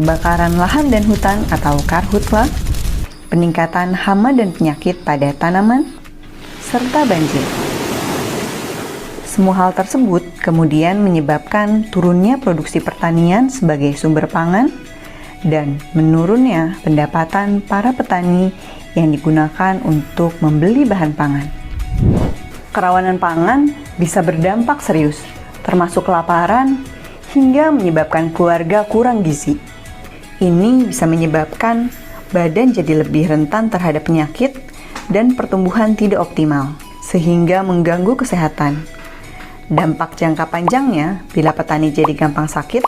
kebakaran lahan dan hutan atau karhutla, peningkatan hama dan penyakit pada tanaman, serta banjir. Semua hal tersebut kemudian menyebabkan turunnya produksi pertanian sebagai sumber pangan dan menurunnya pendapatan para petani yang digunakan untuk membeli bahan pangan. Kerawanan pangan bisa berdampak serius, termasuk kelaparan hingga menyebabkan keluarga kurang gizi. Ini bisa menyebabkan badan jadi lebih rentan terhadap penyakit dan pertumbuhan tidak optimal, sehingga mengganggu kesehatan. Dampak jangka panjangnya, bila petani jadi gampang sakit,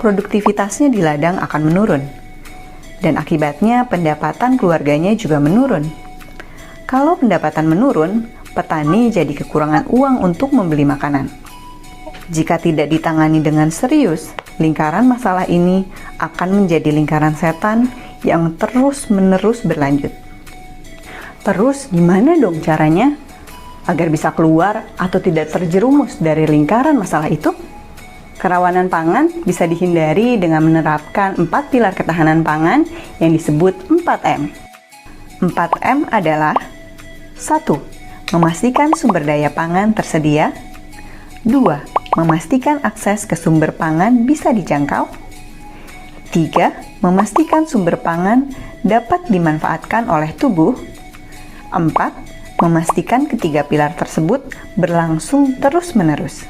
produktivitasnya di ladang akan menurun. Dan akibatnya pendapatan keluarganya juga menurun. Kalau pendapatan menurun, petani jadi kekurangan uang untuk membeli makanan. Jika tidak ditangani dengan serius, lingkaran masalah ini akan menjadi lingkaran setan yang terus-menerus berlanjut. Terus gimana dong caranya agar bisa keluar atau tidak terjerumus dari lingkaran masalah itu? Kerawanan pangan bisa dihindari dengan menerapkan 4 pilar ketahanan pangan yang disebut 4M. 4M adalah 1. Memastikan sumber daya pangan tersedia. 2. Memastikan akses ke sumber pangan bisa dijangkau. 3. Memastikan sumber pangan dapat dimanfaatkan oleh tubuh. 4. Memastikan ketiga pilar tersebut berlangsung terus-menerus.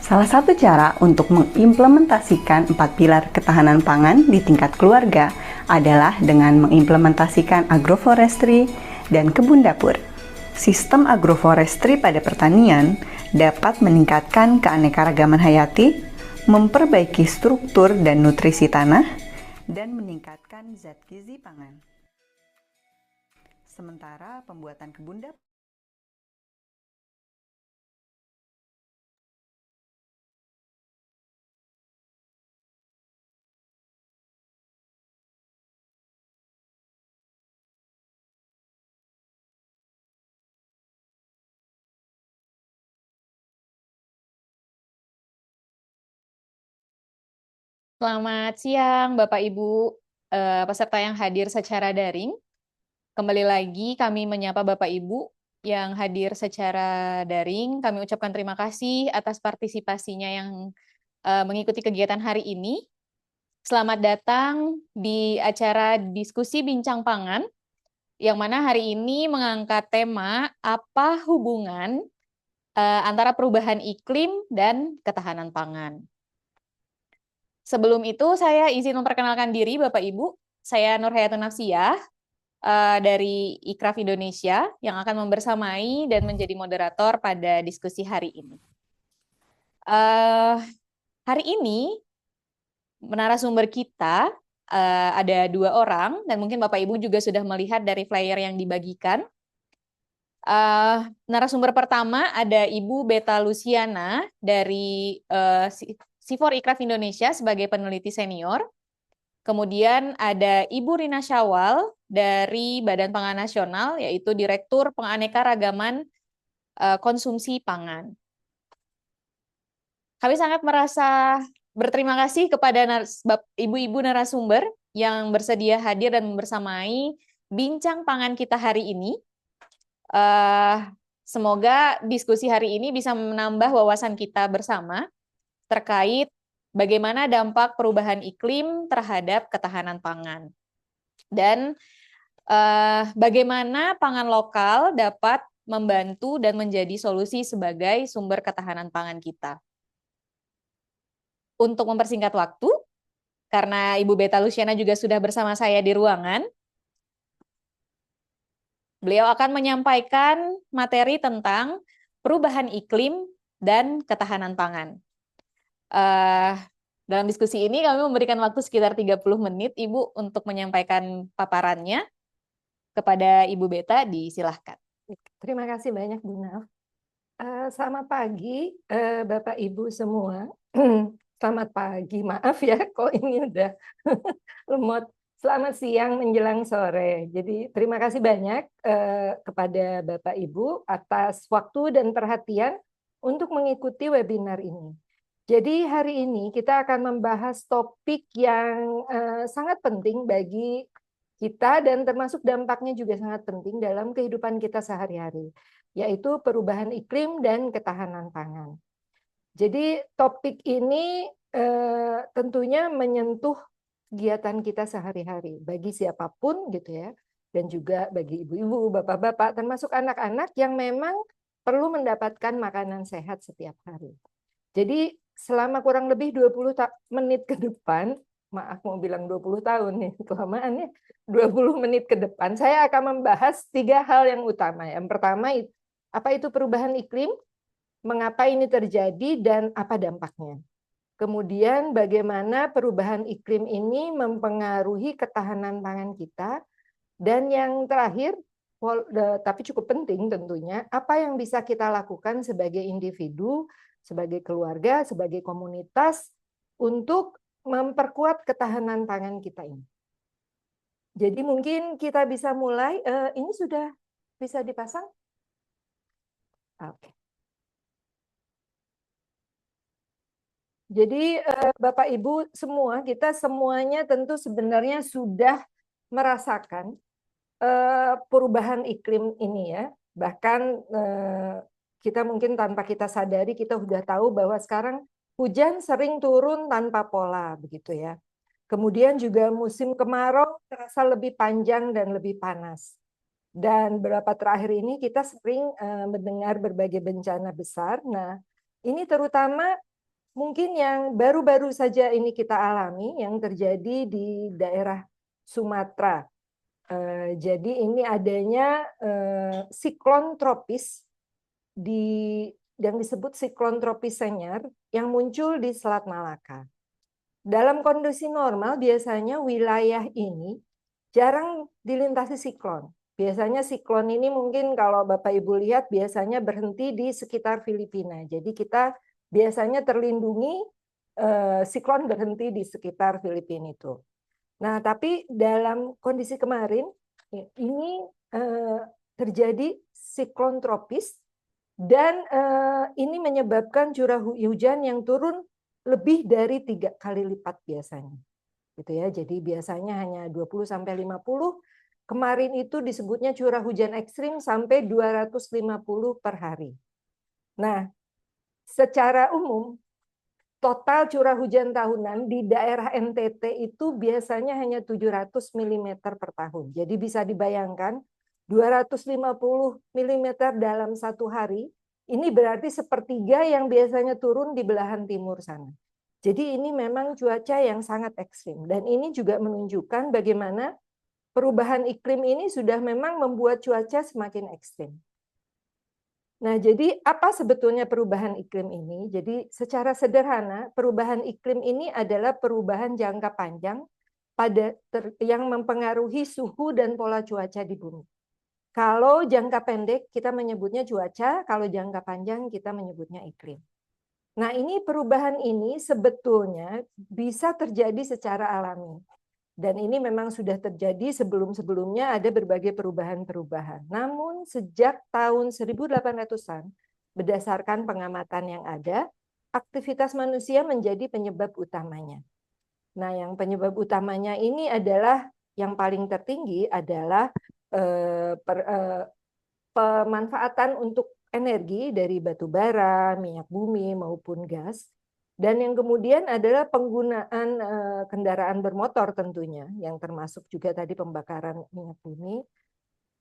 Salah satu cara untuk mengimplementasikan 4 pilar ketahanan pangan di tingkat keluarga adalah dengan mengimplementasikan agroforestry dan kebun dapur. Sistem agroforestry pada pertanian dapat meningkatkan keanekaragaman hayati, memperbaiki struktur dan nutrisi tanah, dan meningkatkan zat gizi pangan. Sementara pembuatan kebun dapur Selamat siang, Bapak Ibu, peserta yang hadir secara daring. Kembali lagi kami menyapa Bapak Ibu yang hadir secara daring. Kami ucapkan terima kasih atas partisipasinya yang mengikuti kegiatan hari ini. Selamat datang di acara diskusi Bincang Pangan, yang mana hari ini mengangkat tema apa hubungan antara perubahan iklim dan ketahanan pangan. Sebelum itu, saya izin memperkenalkan diri Bapak Ibu. Saya Nur Hayatun Nafsiyah dari Ikraf Indonesia yang akan membersamai dan menjadi moderator pada diskusi hari ini. Hari ini narasumber kita ada 2 orang, dan mungkin Bapak Ibu juga sudah melihat dari flyer yang dibagikan. Narasumber pertama ada Ibu Beta Luciana dari Sifor Ikraf Indonesia sebagai peneliti senior. Kemudian ada Ibu Rina Syawal dari Badan Pangan Nasional, yaitu Direktur Penganekaragaman Konsumsi Pangan. Kami sangat merasa berterima kasih kepada ibu-ibu narasumber yang bersedia hadir dan membersamai bincang pangan kita hari ini. Semoga diskusi hari ini bisa menambah wawasan kita bersama terkait bagaimana dampak perubahan iklim terhadap ketahanan pangan. Dan bagaimana pangan lokal dapat membantu dan menjadi solusi sebagai sumber ketahanan pangan kita. Untuk mempersingkat waktu, karena Ibu Beta Luciana juga sudah bersama saya di ruangan, beliau akan menyampaikan materi tentang perubahan iklim dan ketahanan pangan. Dalam diskusi ini kami memberikan waktu sekitar 30 menit Ibu untuk menyampaikan paparannya. Kepada Ibu Beta, disilahkan. Terima kasih banyak Bu Naf. Selamat pagi Bapak Ibu semua. Selamat pagi, maaf ya kok ini udah lemot. Selamat siang menjelang sore. Jadi terima kasih banyak kepada Bapak Ibu atas waktu dan perhatian untuk mengikuti webinar ini. Jadi hari ini kita akan membahas topik yang sangat penting bagi kita dan termasuk dampaknya juga sangat penting dalam kehidupan kita sehari-hari, yaitu perubahan iklim dan ketahanan pangan. Jadi topik ini tentunya menyentuh kegiatan kita sehari-hari bagi siapapun gitu ya, dan juga bagi ibu-ibu, bapak-bapak, termasuk anak-anak yang memang perlu mendapatkan makanan sehat setiap hari. Jadi selama kurang lebih 20 menit ke depan, maaf mau bilang 20 tahun nih, kelamaan ya, 20 menit ke depan, saya akan membahas 3 hal yang utama. Yang pertama, apa itu perubahan iklim, mengapa ini terjadi, dan apa dampaknya. Kemudian bagaimana perubahan iklim ini mempengaruhi ketahanan pangan kita. Dan yang terakhir, tapi cukup penting tentunya, apa yang bisa kita lakukan sebagai individu, sebagai keluarga, sebagai komunitas untuk memperkuat ketahanan pangan kita ini. Jadi mungkin kita bisa mulai. Ini sudah bisa dipasang? Oke. Jadi Bapak Ibu semua, kita semuanya tentu sebenarnya sudah merasakan perubahan iklim ini ya. Bahkan kita mungkin tanpa kita sadari kita sudah tahu bahwa sekarang hujan sering turun tanpa pola begitu ya. Kemudian juga musim kemarau terasa lebih panjang dan lebih panas. Dan beberapa terakhir ini kita sering mendengar berbagai bencana besar. Nah, ini terutama mungkin yang baru-baru saja ini kita alami yang terjadi di daerah Sumatera. Jadi ini adanya siklon tropis yang disebut siklon tropis Senyar yang muncul di Selat Malaka. Dalam kondisi normal biasanya wilayah ini jarang dilintasi siklon. Biasanya siklon ini mungkin kalau Bapak Ibu lihat biasanya berhenti di sekitar Filipina. Jadi kita biasanya terlindungi siklon berhenti di sekitar Filipina itu. Nah, tapi dalam kondisi kemarin ini terjadi siklon tropis dan ini menyebabkan curah hujan yang turun lebih dari 3 kali lipat biasanya. Gitu ya. Jadi biasanya hanya 20 sampai 50. Kemarin itu disebutnya curah hujan ekstrim sampai 250 per hari. Nah, secara umum total curah hujan tahunan di daerah NTT itu biasanya hanya 700 mm per tahun. Jadi bisa dibayangkan 250 mm dalam satu hari, ini berarti sepertiga yang biasanya turun di belahan timur sana. Jadi ini memang cuaca yang sangat ekstrim. Dan ini juga menunjukkan bagaimana perubahan iklim ini sudah memang membuat cuaca semakin ekstrim. Nah, jadi apa sebetulnya perubahan iklim ini? Jadi secara sederhana, perubahan iklim ini adalah perubahan jangka panjang yang mempengaruhi suhu dan pola cuaca di bumi. Kalau jangka pendek kita menyebutnya cuaca, kalau jangka panjang kita menyebutnya iklim. Nah, ini perubahan ini sebetulnya bisa terjadi secara alami. Dan ini memang sudah terjadi sebelum-sebelumnya ada berbagai perubahan-perubahan. Namun sejak tahun 1800-an, berdasarkan pengamatan yang ada, aktivitas manusia menjadi penyebab utamanya. Nah, yang penyebab utamanya ini adalah yang paling tertinggi adalah pemanfaatan untuk energi dari batu bara, minyak bumi maupun gas. Dan yang kemudian adalah penggunaan kendaraan bermotor tentunya, yang termasuk juga tadi pembakaran minyak bumi.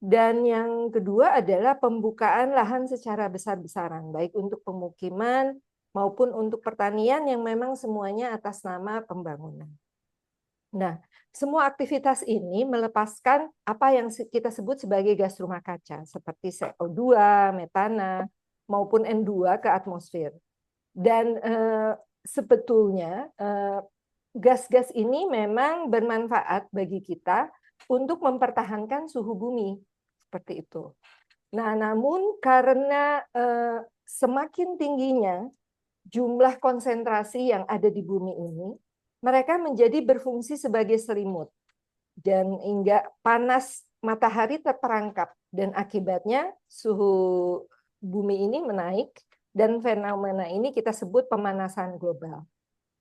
Dan yang kedua adalah pembukaan lahan secara besar-besaran, baik untuk pemukiman maupun untuk pertanian yang memang semuanya atas nama pembangunan. Nah, semua aktivitas ini melepaskan apa yang kita sebut sebagai gas rumah kaca, seperti CO2, metana, maupun N2 ke atmosfer. Dan sebetulnya gas-gas ini memang bermanfaat bagi kita untuk mempertahankan suhu bumi seperti itu. Nah, namun karena semakin tingginya jumlah konsentrasi yang ada di bumi ini, mereka menjadi berfungsi sebagai selimut dan hingga panas matahari terperangkap dan akibatnya suhu bumi ini menaik. Dan fenomena ini kita sebut pemanasan global.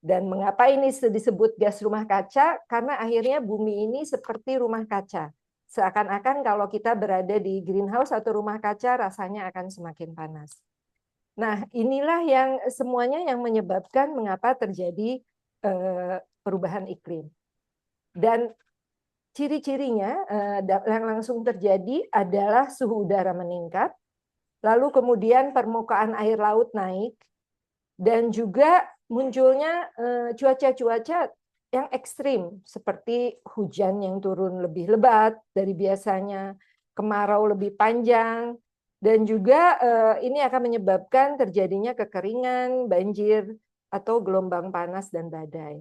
Dan mengapa ini disebut gas rumah kaca? Karena akhirnya bumi ini seperti rumah kaca. Seakan-akan kalau kita berada di greenhouse atau rumah kaca, rasanya akan semakin panas. Nah, inilah yang semuanya yang menyebabkan mengapa terjadi perubahan iklim. Dan ciri-cirinya yang langsung terjadi adalah suhu udara meningkat, lalu kemudian permukaan air laut naik, dan juga munculnya cuaca-cuaca yang ekstrim, seperti hujan yang turun lebih lebat dari biasanya, kemarau lebih panjang, dan juga ini akan menyebabkan terjadinya kekeringan, banjir, atau gelombang panas dan badai.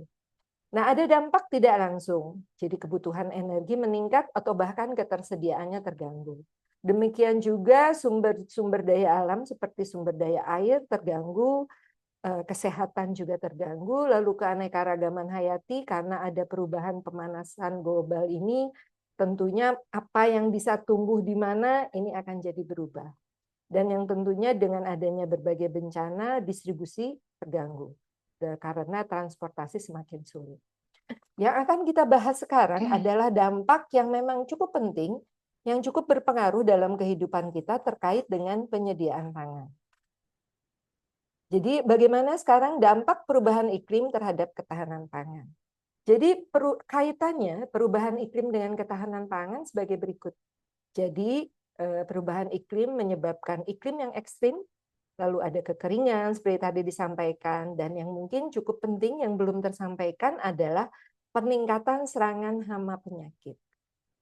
Nah, ada dampak tidak langsung, jadi kebutuhan energi meningkat atau bahkan ketersediaannya terganggu. Demikian juga sumber daya alam seperti sumber daya air terganggu, kesehatan juga terganggu, lalu keanekaragaman hayati karena ada perubahan pemanasan global ini, tentunya apa yang bisa tumbuh di mana ini akan jadi berubah. Dan yang tentunya dengan adanya berbagai bencana, distribusi terganggu karena transportasi semakin sulit. Yang akan kita bahas sekarang adalah dampak yang memang cukup penting, yang cukup berpengaruh dalam kehidupan kita terkait dengan penyediaan pangan. Jadi bagaimana sekarang dampak perubahan iklim terhadap ketahanan pangan? Jadi kaitannya perubahan iklim dengan ketahanan pangan sebagai berikut. Jadi perubahan iklim menyebabkan iklim yang ekstrim, lalu ada kekeringan seperti tadi disampaikan, dan yang mungkin cukup penting yang belum tersampaikan adalah peningkatan serangan hama penyakit.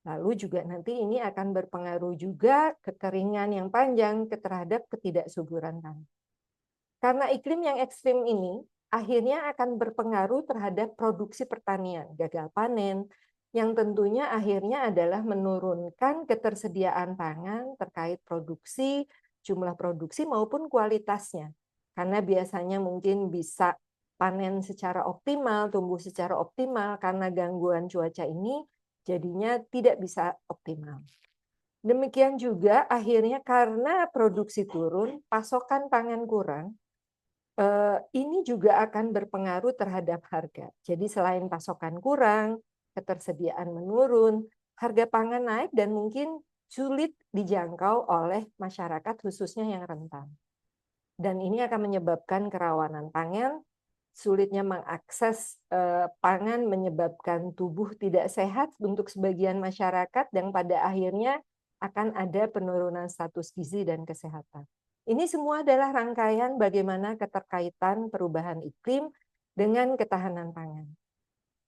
Lalu juga nanti ini akan berpengaruh juga kekeringan yang panjang terhadap ketidaksuburan tanah. Karena iklim yang ekstrim ini akhirnya akan berpengaruh terhadap produksi pertanian, gagal panen, yang tentunya akhirnya adalah menurunkan ketersediaan pangan terkait produksi, jumlah produksi maupun kualitasnya. Karena biasanya mungkin bisa panen secara optimal, tumbuh secara optimal, karena gangguan cuaca ini jadinya tidak bisa optimal. Demikian juga akhirnya karena produksi turun, pasokan pangan kurang, ini juga akan berpengaruh terhadap harga. Jadi selain pasokan kurang, ketersediaan menurun, harga pangan naik dan mungkin sulit dijangkau oleh masyarakat khususnya yang rentan. Dan ini akan menyebabkan kerawanan pangan, sulitnya mengakses pangan menyebabkan tubuh tidak sehat untuk sebagian masyarakat dan pada akhirnya akan ada penurunan status gizi dan kesehatan. Ini semua adalah rangkaian bagaimana keterkaitan perubahan iklim dengan ketahanan pangan.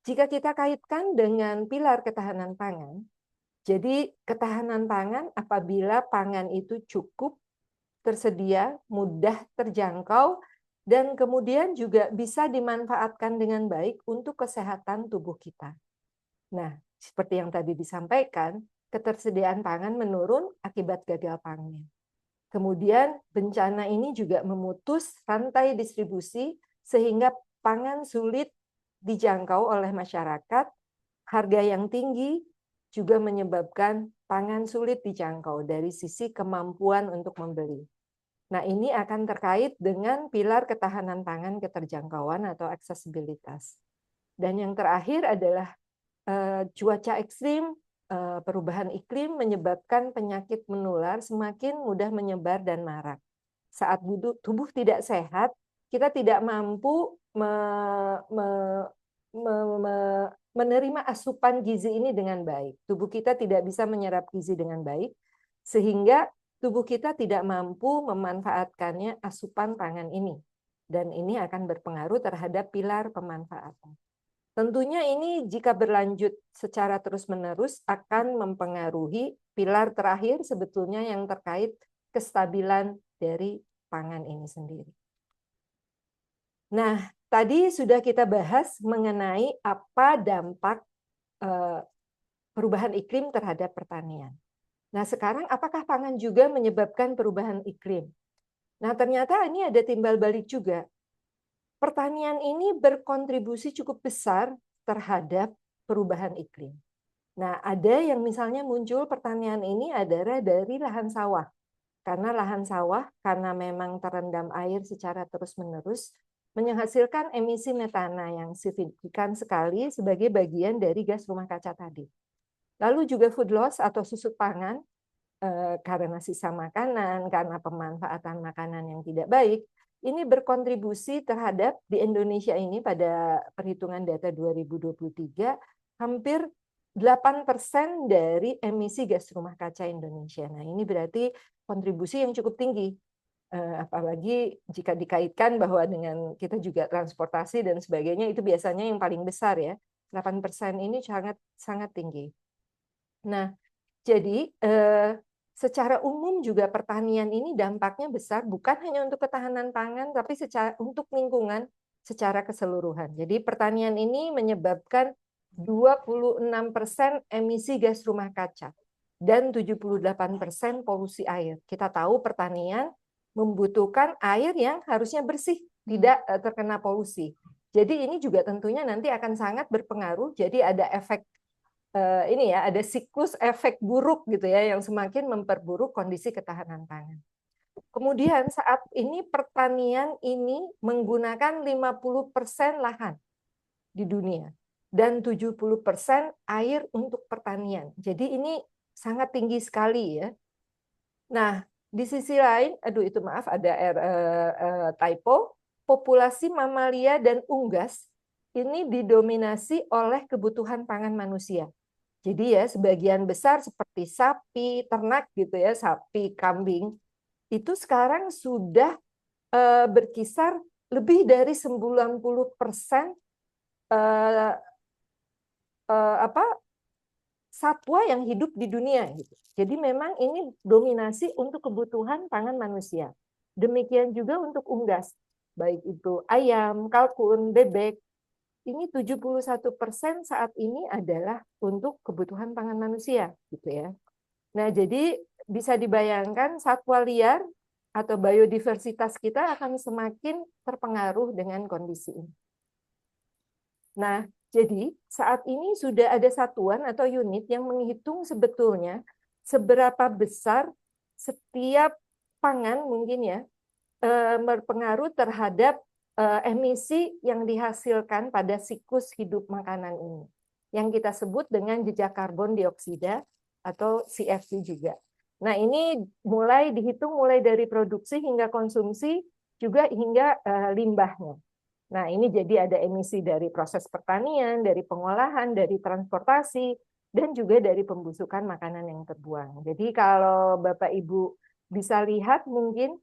Jika kita kaitkan dengan pilar ketahanan pangan, jadi ketahanan pangan apabila pangan itu cukup, tersedia, mudah terjangkau, dan kemudian juga bisa dimanfaatkan dengan baik untuk kesehatan tubuh kita. Nah, seperti yang tadi disampaikan, ketersediaan pangan menurun akibat gagal panen. Kemudian bencana ini juga memutus rantai distribusi sehingga pangan sulit dijangkau oleh masyarakat, harga yang tinggi juga menyebabkan pangan sulit dijangkau dari sisi kemampuan untuk membeli. Nah, ini akan terkait dengan pilar ketahanan pangan keterjangkauan atau aksesibilitas. Dan yang terakhir adalah cuaca ekstrim, perubahan iklim menyebabkan penyakit menular semakin mudah menyebar dan marak. Saat tubuh tidak sehat, kita tidak mampu menerima asupan gizi ini dengan baik. Tubuh kita tidak bisa menyerap gizi dengan baik, sehingga tubuh kita tidak mampu memanfaatkannya asupan pangan ini. Dan ini akan berpengaruh terhadap pilar pemanfaatan. Tentunya ini jika berlanjut secara terus-menerus akan mempengaruhi pilar terakhir sebetulnya yang terkait kestabilan dari pangan ini sendiri. Nah, tadi sudah kita bahas mengenai apa dampak perubahan iklim terhadap pertanian. Nah, sekarang apakah pangan juga menyebabkan perubahan iklim? Nah, ternyata ini ada timbal balik juga. Pertanian ini berkontribusi cukup besar terhadap perubahan iklim. Nah, ada yang misalnya muncul pertanian ini adalah dari lahan sawah. karena lahan sawah karena memang terendam air secara terus-menerus menghasilkan emisi metana yang signifikan sekali sebagai bagian dari gas rumah kaca tadi. Lalu juga food loss atau susut pangan karena sisa makanan, karena pemanfaatan makanan yang tidak baik, ini berkontribusi terhadap di Indonesia ini pada perhitungan data 2023 hampir 8% dari emisi gas rumah kaca Indonesia. Nah, ini berarti kontribusi yang cukup tinggi. Apalagi jika dikaitkan bahwa dengan kita juga transportasi dan sebagainya, itu biasanya yang paling besar ya. 8% ini sangat tinggi. Nah, jadi secara umum juga pertanian ini dampaknya besar bukan hanya untuk ketahanan pangan tapi untuk lingkungan secara keseluruhan. Jadi pertanian ini menyebabkan 26% emisi gas rumah kaca dan 78% polusi air. Kita tahu pertanian membutuhkan air yang harusnya bersih, tidak terkena polusi. Jadi ini juga tentunya nanti akan sangat berpengaruh. Jadi ada efek ini ya, ada siklus efek buruk gitu ya yang semakin memperburuk kondisi ketahanan pangan. Kemudian saat ini pertanian ini menggunakan 50% lahan di dunia dan 70% air untuk pertanian. Jadi ini sangat tinggi sekali ya. Nah, di sisi lain, itu maaf ada typo, populasi mamalia dan unggas ini didominasi oleh kebutuhan pangan manusia. Jadi ya sebagian besar seperti sapi, ternak gitu ya, sapi, kambing, itu sekarang sudah berkisar lebih dari 90% satwa yang hidup di dunia. Gitu. Jadi memang ini dominasi untuk kebutuhan pangan manusia. Demikian juga untuk unggas, baik itu ayam, kalkun, bebek. Ini 71% saat ini adalah untuk kebutuhan pangan manusia, gitu ya. Nah, jadi bisa dibayangkan satwa liar atau biodiversitas kita akan semakin terpengaruh dengan kondisi ini. Nah, jadi saat ini sudah ada satuan atau unit yang menghitung sebetulnya seberapa besar setiap pangan mungkin ya berpengaruh terhadap emisi yang dihasilkan pada siklus hidup makanan ini, yang kita sebut dengan jejak karbon dioksida atau CFD juga. Nah, ini mulai dihitung mulai dari produksi hingga konsumsi, juga hingga limbahnya. Nah, ini jadi ada emisi dari proses pertanian, dari pengolahan, dari transportasi, dan juga dari pembusukan makanan yang terbuang. Jadi kalau Bapak Ibu bisa lihat mungkin,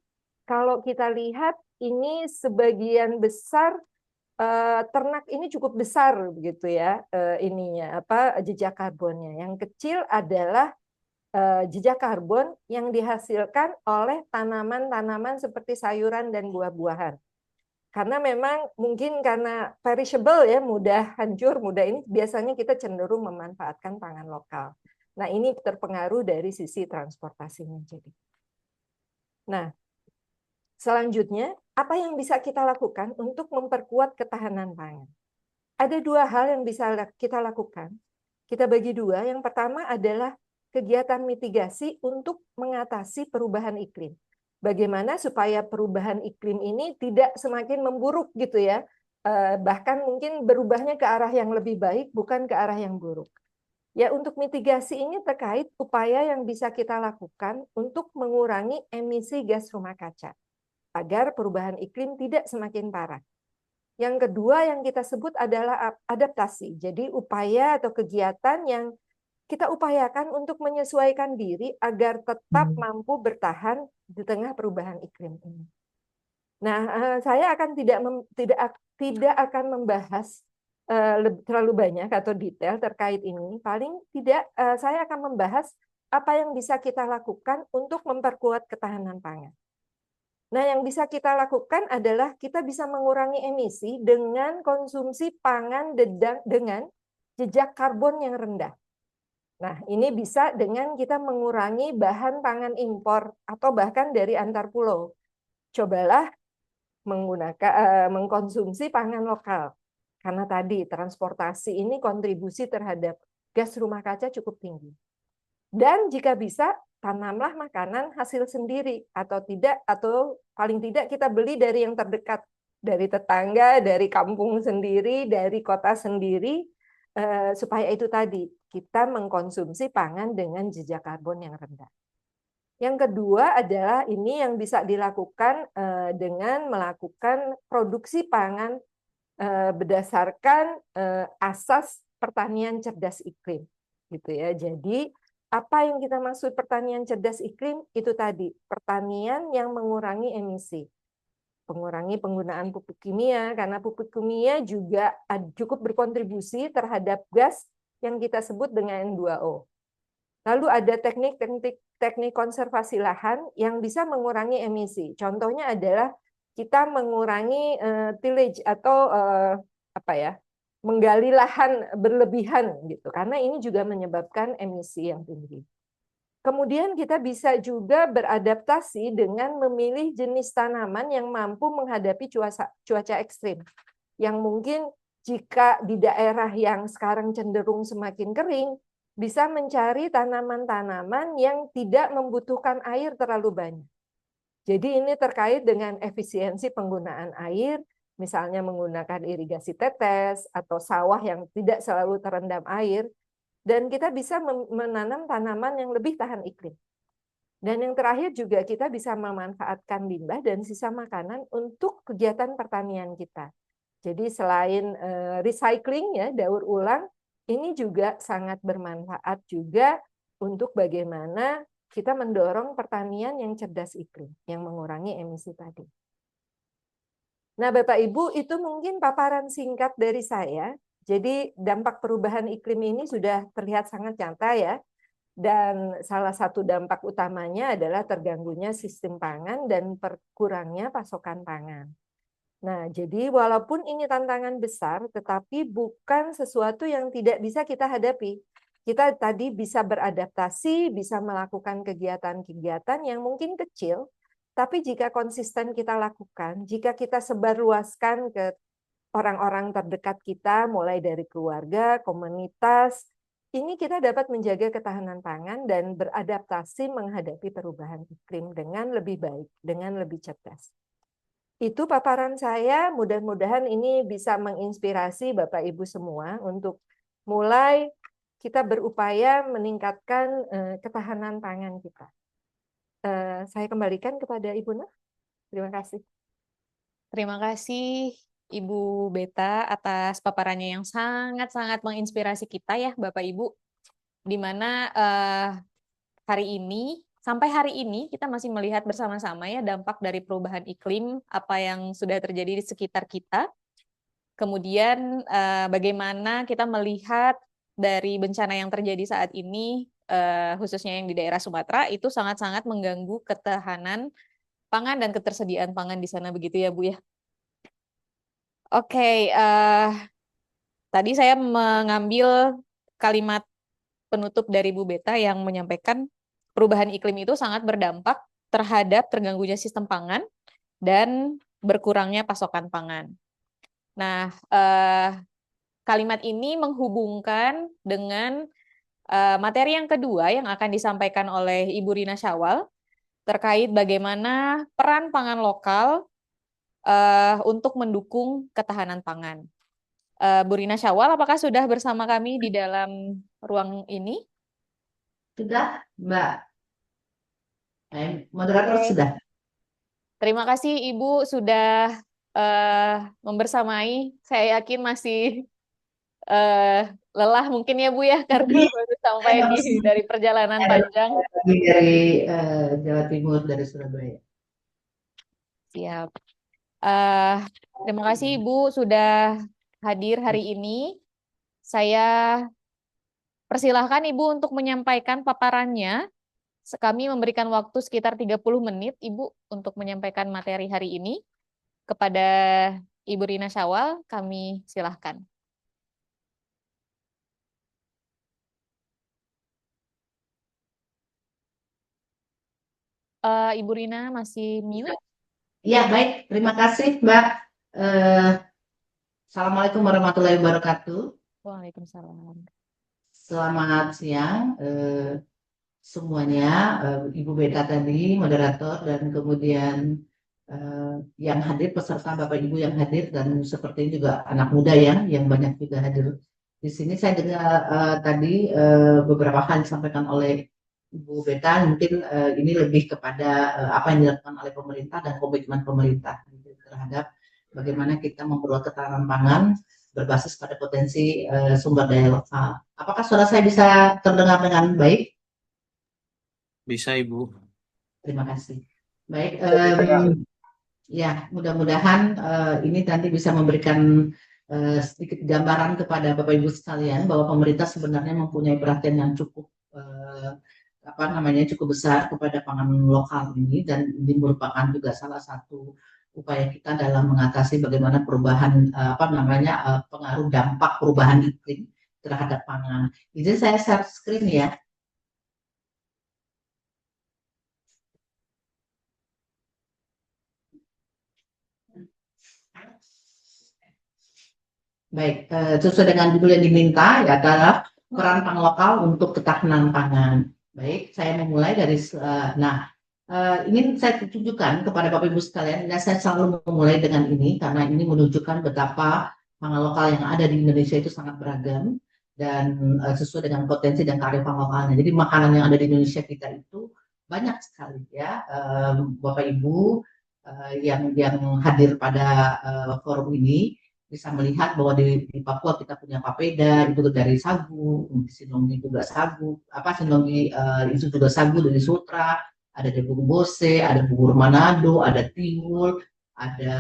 kalau kita lihat ini sebagian besar ternak ini cukup besar begitu ya jejak karbonnya. Yang kecil adalah jejak karbon yang dihasilkan oleh tanaman-tanaman seperti sayuran dan buah-buahan. Karena memang mungkin karena perishable ya, mudah hancur, mudah ini biasanya kita cenderung memanfaatkan pangan lokal. Nah, ini terpengaruh dari sisi transportasinya jadi. Nah, selanjutnya, apa yang bisa kita lakukan untuk memperkuat ketahanan pangan? Ada dua hal yang bisa kita lakukan. Kita bagi dua. Yang pertama adalah kegiatan mitigasi untuk mengatasi perubahan iklim. Bagaimana supaya perubahan iklim ini tidak semakin memburuk gitu ya. Bahkan mungkin berubahnya ke arah yang lebih baik, bukan ke arah yang buruk. Ya, untuk mitigasi ini terkait upaya yang bisa kita lakukan untuk mengurangi emisi gas rumah kaca, agar perubahan iklim tidak semakin parah. Yang kedua yang kita sebut adalah adaptasi. Jadi upaya atau kegiatan yang kita upayakan untuk menyesuaikan diri agar tetap mampu bertahan di tengah perubahan iklim ini. Nah, saya akan tidak akan membahas terlalu banyak atau detail terkait ini. Paling tidak saya akan membahas apa yang bisa kita lakukan untuk memperkuat ketahanan pangan. Nah, yang bisa kita lakukan adalah kita bisa mengurangi emisi dengan konsumsi pangan dengan jejak karbon yang rendah. Nah, ini bisa dengan kita mengurangi bahan pangan impor atau bahkan dari antar pulau. Cobalah mengkonsumsi pangan lokal. Karena tadi transportasi ini kontribusi terhadap gas rumah kaca cukup tinggi. Dan jika bisa, tanamlah makanan hasil sendiri, atau tidak, atau paling tidak kita beli dari yang terdekat, dari tetangga, dari kampung sendiri, dari kota sendiri, supaya itu tadi kita mengkonsumsi pangan dengan jejak karbon yang rendah. Yang kedua adalah ini yang bisa dilakukan dengan melakukan produksi pangan berdasarkan asas pertanian cerdas iklim, gitu ya. Jadi apa yang kita maksud pertanian cerdas iklim itu tadi pertanian yang mengurangi emisi, mengurangi penggunaan pupuk kimia, karena pupuk kimia juga cukup berkontribusi terhadap gas yang kita sebut dengan N2O. Lalu ada teknik konservasi lahan yang bisa mengurangi emisi. Contohnya adalah kita mengurangi tillage atau menggali lahan berlebihan gitu, karena ini juga menyebabkan emisi yang tinggi. Kemudian kita bisa juga beradaptasi dengan memilih jenis tanaman yang mampu menghadapi cuaca ekstrim. Yang mungkin jika di daerah yang sekarang cenderung semakin kering, bisa mencari tanaman-tanaman yang tidak membutuhkan air terlalu banyak. Jadi ini terkait dengan efisiensi penggunaan air, misalnya menggunakan irigasi tetes atau sawah yang tidak selalu terendam air, dan kita bisa menanam tanaman yang lebih tahan iklim. Dan yang terakhir juga kita bisa memanfaatkan limbah dan sisa makanan untuk kegiatan pertanian kita. Jadi selain recycling ya, daur ulang, ini juga sangat bermanfaat juga untuk bagaimana kita mendorong pertanian yang cerdas iklim, yang mengurangi emisi tadi. Nah, Bapak Ibu, itu mungkin paparan singkat dari saya. Jadi dampak perubahan iklim ini sudah terlihat sangat nyata ya. Dan salah satu dampak utamanya adalah terganggunya sistem pangan dan berkurangnya pasokan pangan. Nah, jadi walaupun ini tantangan besar, tetapi bukan sesuatu yang tidak bisa kita hadapi. Kita tadi bisa beradaptasi, bisa melakukan kegiatan-kegiatan yang mungkin kecil, tapi jika konsisten kita lakukan, jika kita sebarluaskan ke orang-orang terdekat kita, mulai dari keluarga, komunitas, ini kita dapat menjaga ketahanan pangan dan beradaptasi menghadapi perubahan iklim dengan lebih baik, dengan lebih cerdas. Itu paparan saya, mudah-mudahan ini bisa menginspirasi Bapak Ibu semua untuk mulai kita berupaya meningkatkan ketahanan pangan kita. Saya kembalikan kepada Ibu Nah. Terima kasih. Terima kasih Ibu Beta atas paparannya yang sangat-sangat menginspirasi kita ya Bapak Ibu. Di mana sampai hari ini kita masih melihat bersama-sama ya dampak dari perubahan iklim, apa yang sudah terjadi di sekitar kita. Kemudian bagaimana kita melihat dari bencana yang terjadi saat ini, khususnya yang di daerah Sumatera, itu sangat-sangat mengganggu ketahanan pangan dan ketersediaan pangan di sana, begitu ya Bu ya? Oke, tadi saya mengambil kalimat penutup dari Bu Beta yang menyampaikan perubahan iklim itu sangat berdampak terhadap terganggunya sistem pangan dan berkurangnya pasokan pangan. Nah, kalimat ini menghubungkan dengan materi yang kedua yang akan disampaikan oleh Ibu Rina Syawal terkait bagaimana peran pangan lokal untuk mendukung ketahanan pangan. Bu Rina Syawal, apakah sudah bersama kami di dalam ruang ini? Sudah, Mbak. Moderator sudah. Terima kasih Ibu sudah membersamai. Saya yakin masih lelah mungkin ya Bu ya, karena baru sampai dari perjalanan panjang. Dari Jawa Timur, dari Surabaya. Siap. Terima kasih Ibu sudah hadir hari ini. Saya persilahkan Ibu untuk menyampaikan paparannya. Kami memberikan waktu sekitar 30 menit Ibu untuk menyampaikan materi hari ini. Kepada Ibu Rina Syawal, kami silahkan. Ibu Rina masih mute? Ya, baik. Terima kasih, Mbak. Assalamualaikum warahmatullahi wabarakatuh. Waalaikumsalam. Selamat siang. semuanya, Ibu Beta tadi, moderator, dan kemudian yang hadir, peserta Bapak Ibu yang hadir, dan seperti juga anak muda ya, yang banyak juga hadir di sini. Saya dengar tadi beberapa hal disampaikan oleh Ibu Beta, mungkin ini lebih kepada apa yang dilakukan oleh pemerintah dan komitmen pemerintah gitu, terhadap bagaimana kita memperoleh ketahanan pangan berbasis pada potensi sumber daya lokal. Apakah suara saya bisa terdengar dengan baik? Bisa, Ibu. Terima kasih. Baik, ya mudah-mudahan ini nanti bisa memberikan sedikit gambaran kepada Bapak Ibu sekalian bahwa pemerintah sebenarnya mempunyai perhatian yang cukup cukup besar kepada pangan lokal ini, dan ini merupakan juga salah satu upaya kita dalam mengatasi bagaimana perubahan pengaruh dampak perubahan iklim terhadap pangan. Jadi saya share screen ya. Baik, sesuai dengan judul yang diminta ya adalah peran pangan lokal untuk ketahanan pangan. Baik, saya memulai dari ini saya tunjukkan kepada Bapak Ibu sekalian, dan saya selalu memulai dengan ini karena ini menunjukkan betapa pangan lokal yang ada di Indonesia itu sangat beragam dan sesuai dengan potensi dan kearifan lokalnya. Jadi makanan yang ada di Indonesia kita itu banyak sekali ya, Bapak Ibu yang hadir pada forum ini bisa melihat bahwa di Papua kita punya papeda itu dari sagu, di Sinonggi juga sagu, Sinonggi itu juga sagu dari Sutra, ada jagung bose, ada bubur Manado, ada tiwul, ada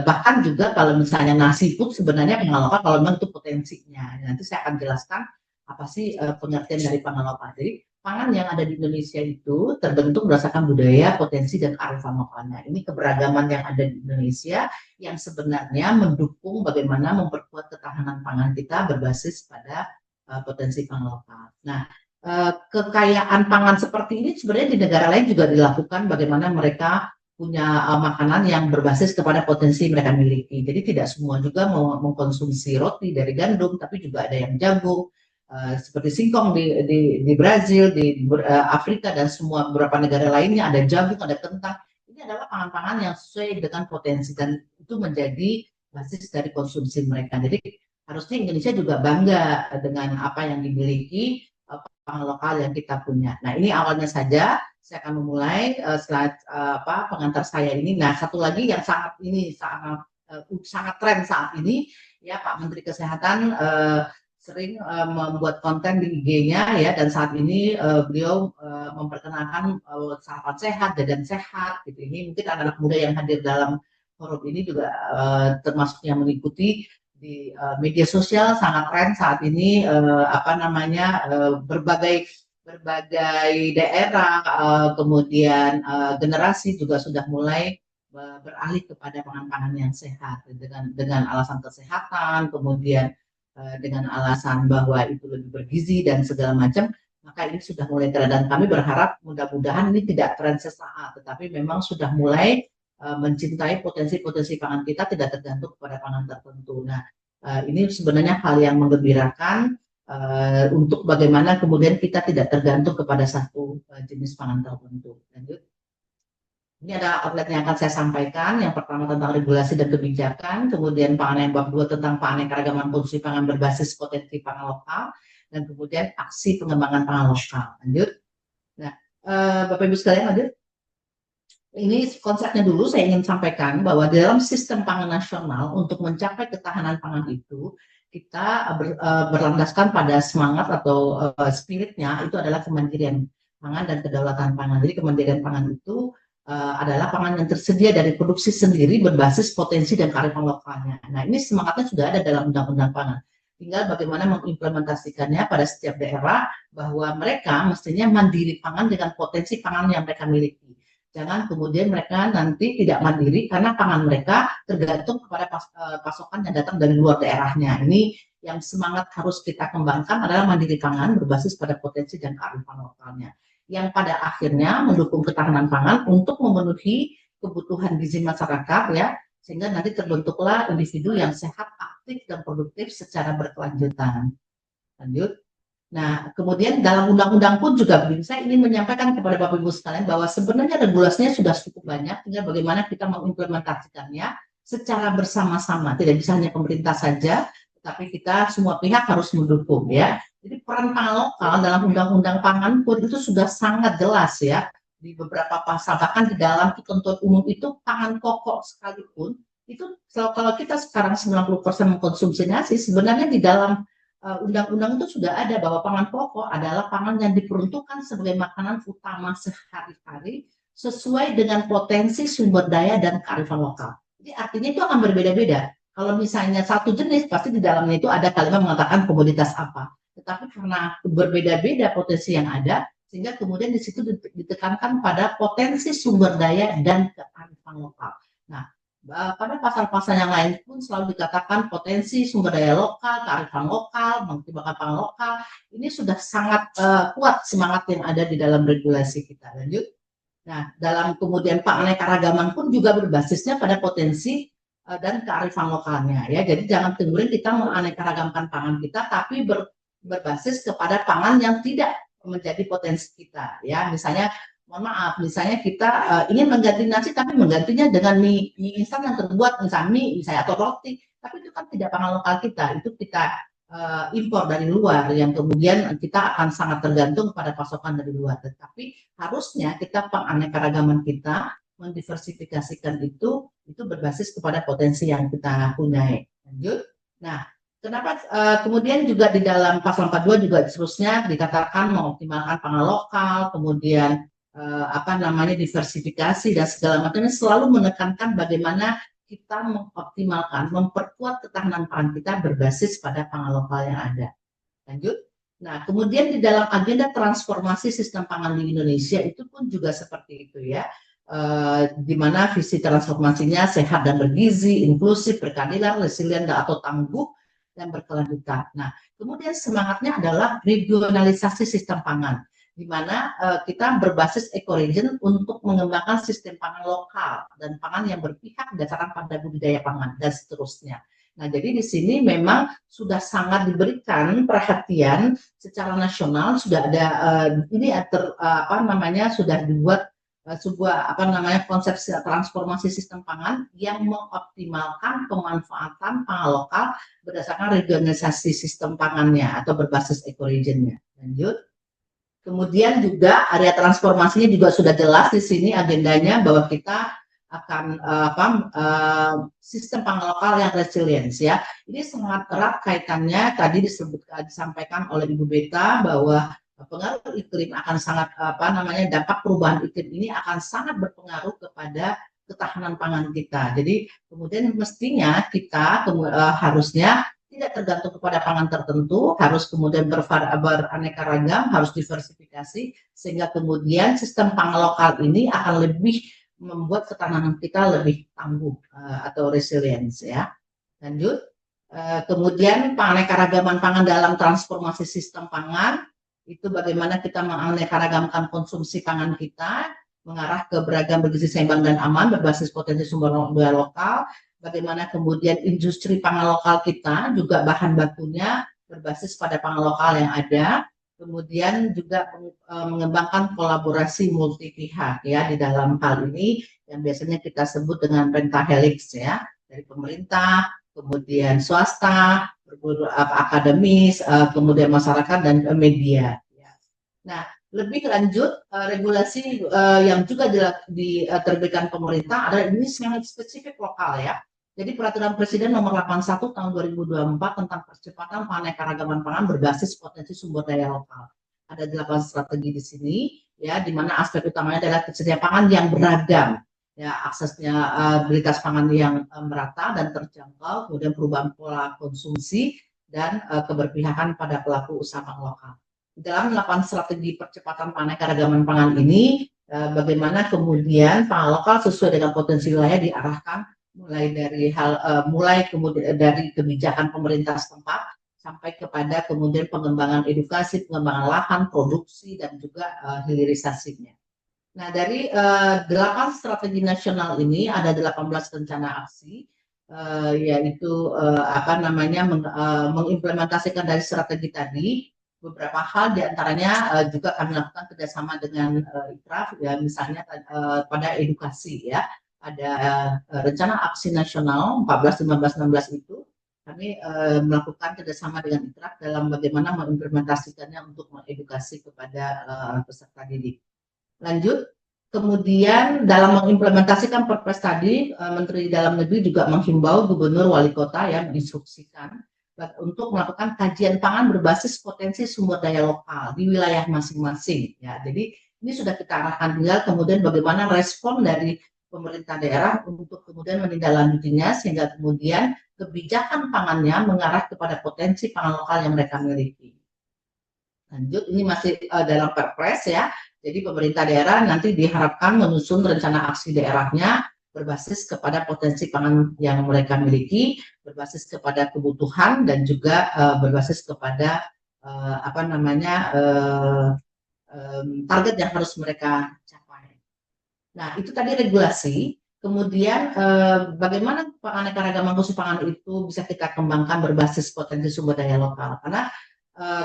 bahkan juga kalau misalnya nasi pun sebenarnya pangan lokal kalau memang itu potensinya. Nanti saya akan jelaskan apa sih pengertian dari pangan lokal. Jadi pangan yang ada di Indonesia itu terbentuk berdasarkan budaya, potensi, dan kearifan lokalnya. Ini keberagaman yang ada di Indonesia yang sebenarnya mendukung bagaimana memperkuat ketahanan pangan kita berbasis pada potensi pangan lokal. Nah, kekayaan pangan seperti ini sebenarnya di negara lain juga dilakukan, bagaimana mereka punya makanan yang berbasis kepada potensi mereka miliki. Jadi tidak semua juga mengkonsumsi roti dari gandum, tapi juga ada yang jagung, seperti singkong di Brazil, di Afrika, dan semua beberapa negara lainnya ada jagung, ada kentang. Ini adalah pangan-pangan yang sesuai dengan potensi dan itu menjadi basis dari konsumsi mereka. Jadi harusnya Indonesia juga bangga dengan apa yang dimiliki pangan lokal yang kita punya. Nah, ini awalnya saja. Saya akan memulai slide pengantar saya ini. Nah, satu lagi yang sangat tren saat ini ya, Pak Menteri Kesehatan sering membuat konten di IG-nya ya, dan saat ini beliau memperkenalkan sarapan sehat, jajan sehat gitu. Ini mungkin anak-anak muda yang hadir dalam forum ini juga termasuk yang mengikuti di media sosial. Sangat tren saat ini berbagai daerah kemudian generasi juga sudah mulai beralih kepada pangan-pangan yang sehat dengan alasan kesehatan, kemudian dengan alasan bahwa itu lebih bergizi dan segala macam, maka ini sudah mulai tren, dan kami berharap mudah-mudahan ini tidak tren sesaat, tetapi memang sudah mulai mencintai potensi-potensi pangan kita, tidak tergantung kepada pangan tertentu. Nah, ini sebenarnya hal yang menggembirakan untuk bagaimana kemudian kita tidak tergantung kepada satu jenis pangan tertentu. Lanjut. Ini adalah outlet yang akan saya sampaikan. Yang pertama tentang regulasi dan kebijakan, kemudian pangan yang bab 2 tentang keanekaragaman konsumsi pangan berbasis potensi pangan lokal, dan kemudian aksi pengembangan pangan lokal. Lanjut. Nah, Bapak Ibu sekalian, lanjut. Ini konsepnya dulu saya ingin sampaikan bahwa dalam sistem pangan nasional untuk mencapai ketahanan pangan itu kita berlandaskan pada semangat atau spiritnya itu adalah kemandirian pangan dan kedaulatan pangan. Jadi kemandirian pangan itu adalah pangan yang tersedia dari produksi sendiri berbasis potensi dan kearifan lokalnya. Nah, ini semangatnya sudah ada dalam Undang-Undang Pangan. Tinggal bagaimana mengimplementasikannya pada setiap daerah bahwa mereka mestinya mandiri pangan dengan potensi pangan yang mereka miliki. Jangan kemudian mereka nanti tidak mandiri karena pangan mereka tergantung kepada pasokan yang datang dari luar daerahnya. Ini yang semangat harus kita kembangkan adalah mandiri pangan berbasis pada potensi dan kearifan lokalnya, yang pada akhirnya mendukung ketahanan pangan untuk memenuhi kebutuhan gizi masyarakat ya, sehingga nanti terbentuklah individu yang sehat, aktif, dan produktif secara berkelanjutan. Lanjut. Nah, kemudian dalam undang-undang pun juga begini, saya ingin menyampaikan kepada Bapak Ibu sekalian bahwa sebenarnya regulasinya sudah cukup banyak, tinggal bagaimana kita mengimplementasikannya secara bersama-sama. Tidak bisa hanya pemerintah saja, tetapi kita semua pihak harus mendukung ya. Jadi peran pangan lokal dalam undang-undang pangan pun itu sudah sangat jelas ya. Di beberapa pasal, bahkan di dalam ketentuan umum itu pangan pokok sekalipun, itu kalau kita sekarang 90% mengkonsumsi nasi, sebenarnya di dalam undang-undang itu sudah ada bahwa pangan pokok adalah pangan yang diperuntukkan sebagai makanan utama sehari-hari sesuai dengan potensi sumber daya dan kearifan lokal. Jadi artinya itu akan berbeda-beda. Kalau misalnya satu jenis, pasti di dalamnya itu ada kalimat mengatakan komoditas apa. Tetapi karena berbeda-beda potensi yang ada, sehingga kemudian di situ ditekankan pada potensi sumber daya dan kearifan lokal. Nah, pada pasal-pasal yang lain pun selalu dikatakan potensi sumber daya lokal, kearifan lokal, mengembangkan pangan lokal. Ini sudah sangat kuat semangat yang ada di dalam regulasi kita. Lanjut. Nah, dalam kemudian keanekaragaman pun juga berbasisnya pada potensi dan kearifan lokalnya ya. Jadi jangan kemudian kita menganekaragamkan pangan kita, tapi berbasis kepada pangan yang tidak menjadi potensi kita ya. Misalnya mohon maaf, misalnya kita ingin mengganti nasi tapi menggantinya dengan mie instan yang terbuat misalnya mie misalnya atau roti, tapi itu kan tidak pangan lokal kita, itu kita impor dari luar yang kemudian kita akan sangat tergantung pada pasokan dari luar. Tetapi harusnya kita penganekaragaman kita mendiversifikasikan itu berbasis kepada potensi yang kita punyai. Lanjut. Nah, kenapa kemudian juga di dalam pasal 42 juga seterusnya dikatakan mengoptimalkan pangan lokal, kemudian diversifikasi dan segala macamnya, selalu menekankan bagaimana kita mengoptimalkan, memperkuat ketahanan pangan kita berbasis pada pangan lokal yang ada. Lanjut. Nah, kemudian di dalam agenda transformasi sistem pangan di Indonesia itu pun juga seperti itu ya, di mana visi transformasinya sehat dan bergizi, inklusif, berkeadilan, resilient atau tangguh dan berkelanjutan. Nah, kemudian semangatnya adalah regionalisasi sistem pangan, di mana kita berbasis ekoregion untuk mengembangkan sistem pangan lokal dan pangan yang berpihak berdasarkan pada budidaya pangan dan seterusnya. Nah, jadi di sini memang sudah sangat diberikan perhatian secara nasional, sudah ada sudah dibuat sebuah konsep transformasi sistem pangan yang mengoptimalkan pemanfaatan pangan lokal berdasarkan regionalisasi sistem pangannya atau berbasis ekoregionnya. Lanjut. Kemudian juga area transformasinya juga sudah jelas di sini agendanya bahwa kita akan sistem pangan lokal yang resilience ya. Ini sangat erat kaitannya tadi disampaikan oleh Ibu Beta bahwa pengaruh iklim akan sangat dampak perubahan iklim ini akan sangat berpengaruh kepada ketahanan pangan kita. Jadi kemudian mestinya kita harusnya tidak tergantung kepada pangan tertentu, harus kemudian beraneka ragam, harus diversifikasi, sehingga kemudian sistem pangan lokal ini akan lebih membuat ketahanan kita lebih tangguh atau resilience ya. Lanjut. Kemudian penganekaragaman pangan dalam transformasi sistem pangan, itu bagaimana kita menganekaragaman konsumsi pangan kita, mengarah ke beragam bergizi seimbang dan aman berbasis potensi sumber daya lokal. Bagaimana kemudian industri pangan lokal kita juga bahan bakunya berbasis pada pangan lokal yang ada, kemudian juga mengembangkan kolaborasi multi pihak ya di dalam hal ini yang biasanya kita sebut dengan pentahelix ya, dari pemerintah, kemudian swasta, akademis, kemudian masyarakat dan media. Nah, lebih lanjut regulasi yang juga diterbitkan pemerintah adalah ini sangat spesifik lokal ya. Jadi Peraturan Presiden Nomor 81 Tahun 2024 tentang percepatan penganekaragaman pangan berbasis potensi sumber daya lokal. Ada 8 strategi di sini, ya, di mana aspek utamanya adalah ketersediaan pangan yang beragam, ya, aksesnya berlitas pangan yang merata dan terjangkau, kemudian perubahan pola konsumsi dan keberpihakan pada pelaku usaha pangan lokal. Dalam 8 strategi percepatan penganekaragaman pangan ini, bagaimana kemudian pangan lokal sesuai dengan potensi wilayah diarahkan mulai dari kebijakan pemerintah setempat sampai kepada kemudian pengembangan edukasi, pengembangan lahan, produksi dan juga hilirisasinya. Nah, dari 8 strategi nasional ini ada 18 rencana aksi, yaitu mengimplementasikan dari strategi tadi, beberapa hal, diantaranya juga kami lakukan kerjasama dengan ICRAF, ya, misalnya pada edukasi, ya, ada rencana aksi nasional 14, 15, 16 itu kami melakukan kerjasama dengan ICRAF dalam bagaimana mengimplementasikannya untuk mengedukasi kepada peserta didik. Lanjut, kemudian dalam mengimplementasikan Perpres tadi, Menteri Dalam Negeri juga menghimbau gubernur, wali kota, ya, menginstruksikan untuk melakukan kajian pangan berbasis potensi sumber daya lokal di wilayah masing-masing. Ya, jadi ini sudah kita arahkan, tinggal kemudian bagaimana respon dari pemerintah daerah untuk kemudian menindaklanjutinya sehingga kemudian kebijakan pangannya mengarah kepada potensi pangan lokal yang mereka miliki. Lanjut, ini masih dalam Perpres, ya. Jadi pemerintah daerah nanti diharapkan menyusun rencana aksi daerahnya berbasis kepada potensi pangan yang mereka miliki, berbasis kepada kebutuhan, dan juga berbasis kepada target yang harus mereka capai. Nah, itu tadi regulasi. Kemudian bagaimana aneka-ragaman khusus pangan itu bisa kita kembangkan berbasis potensi sumber daya lokal. Karena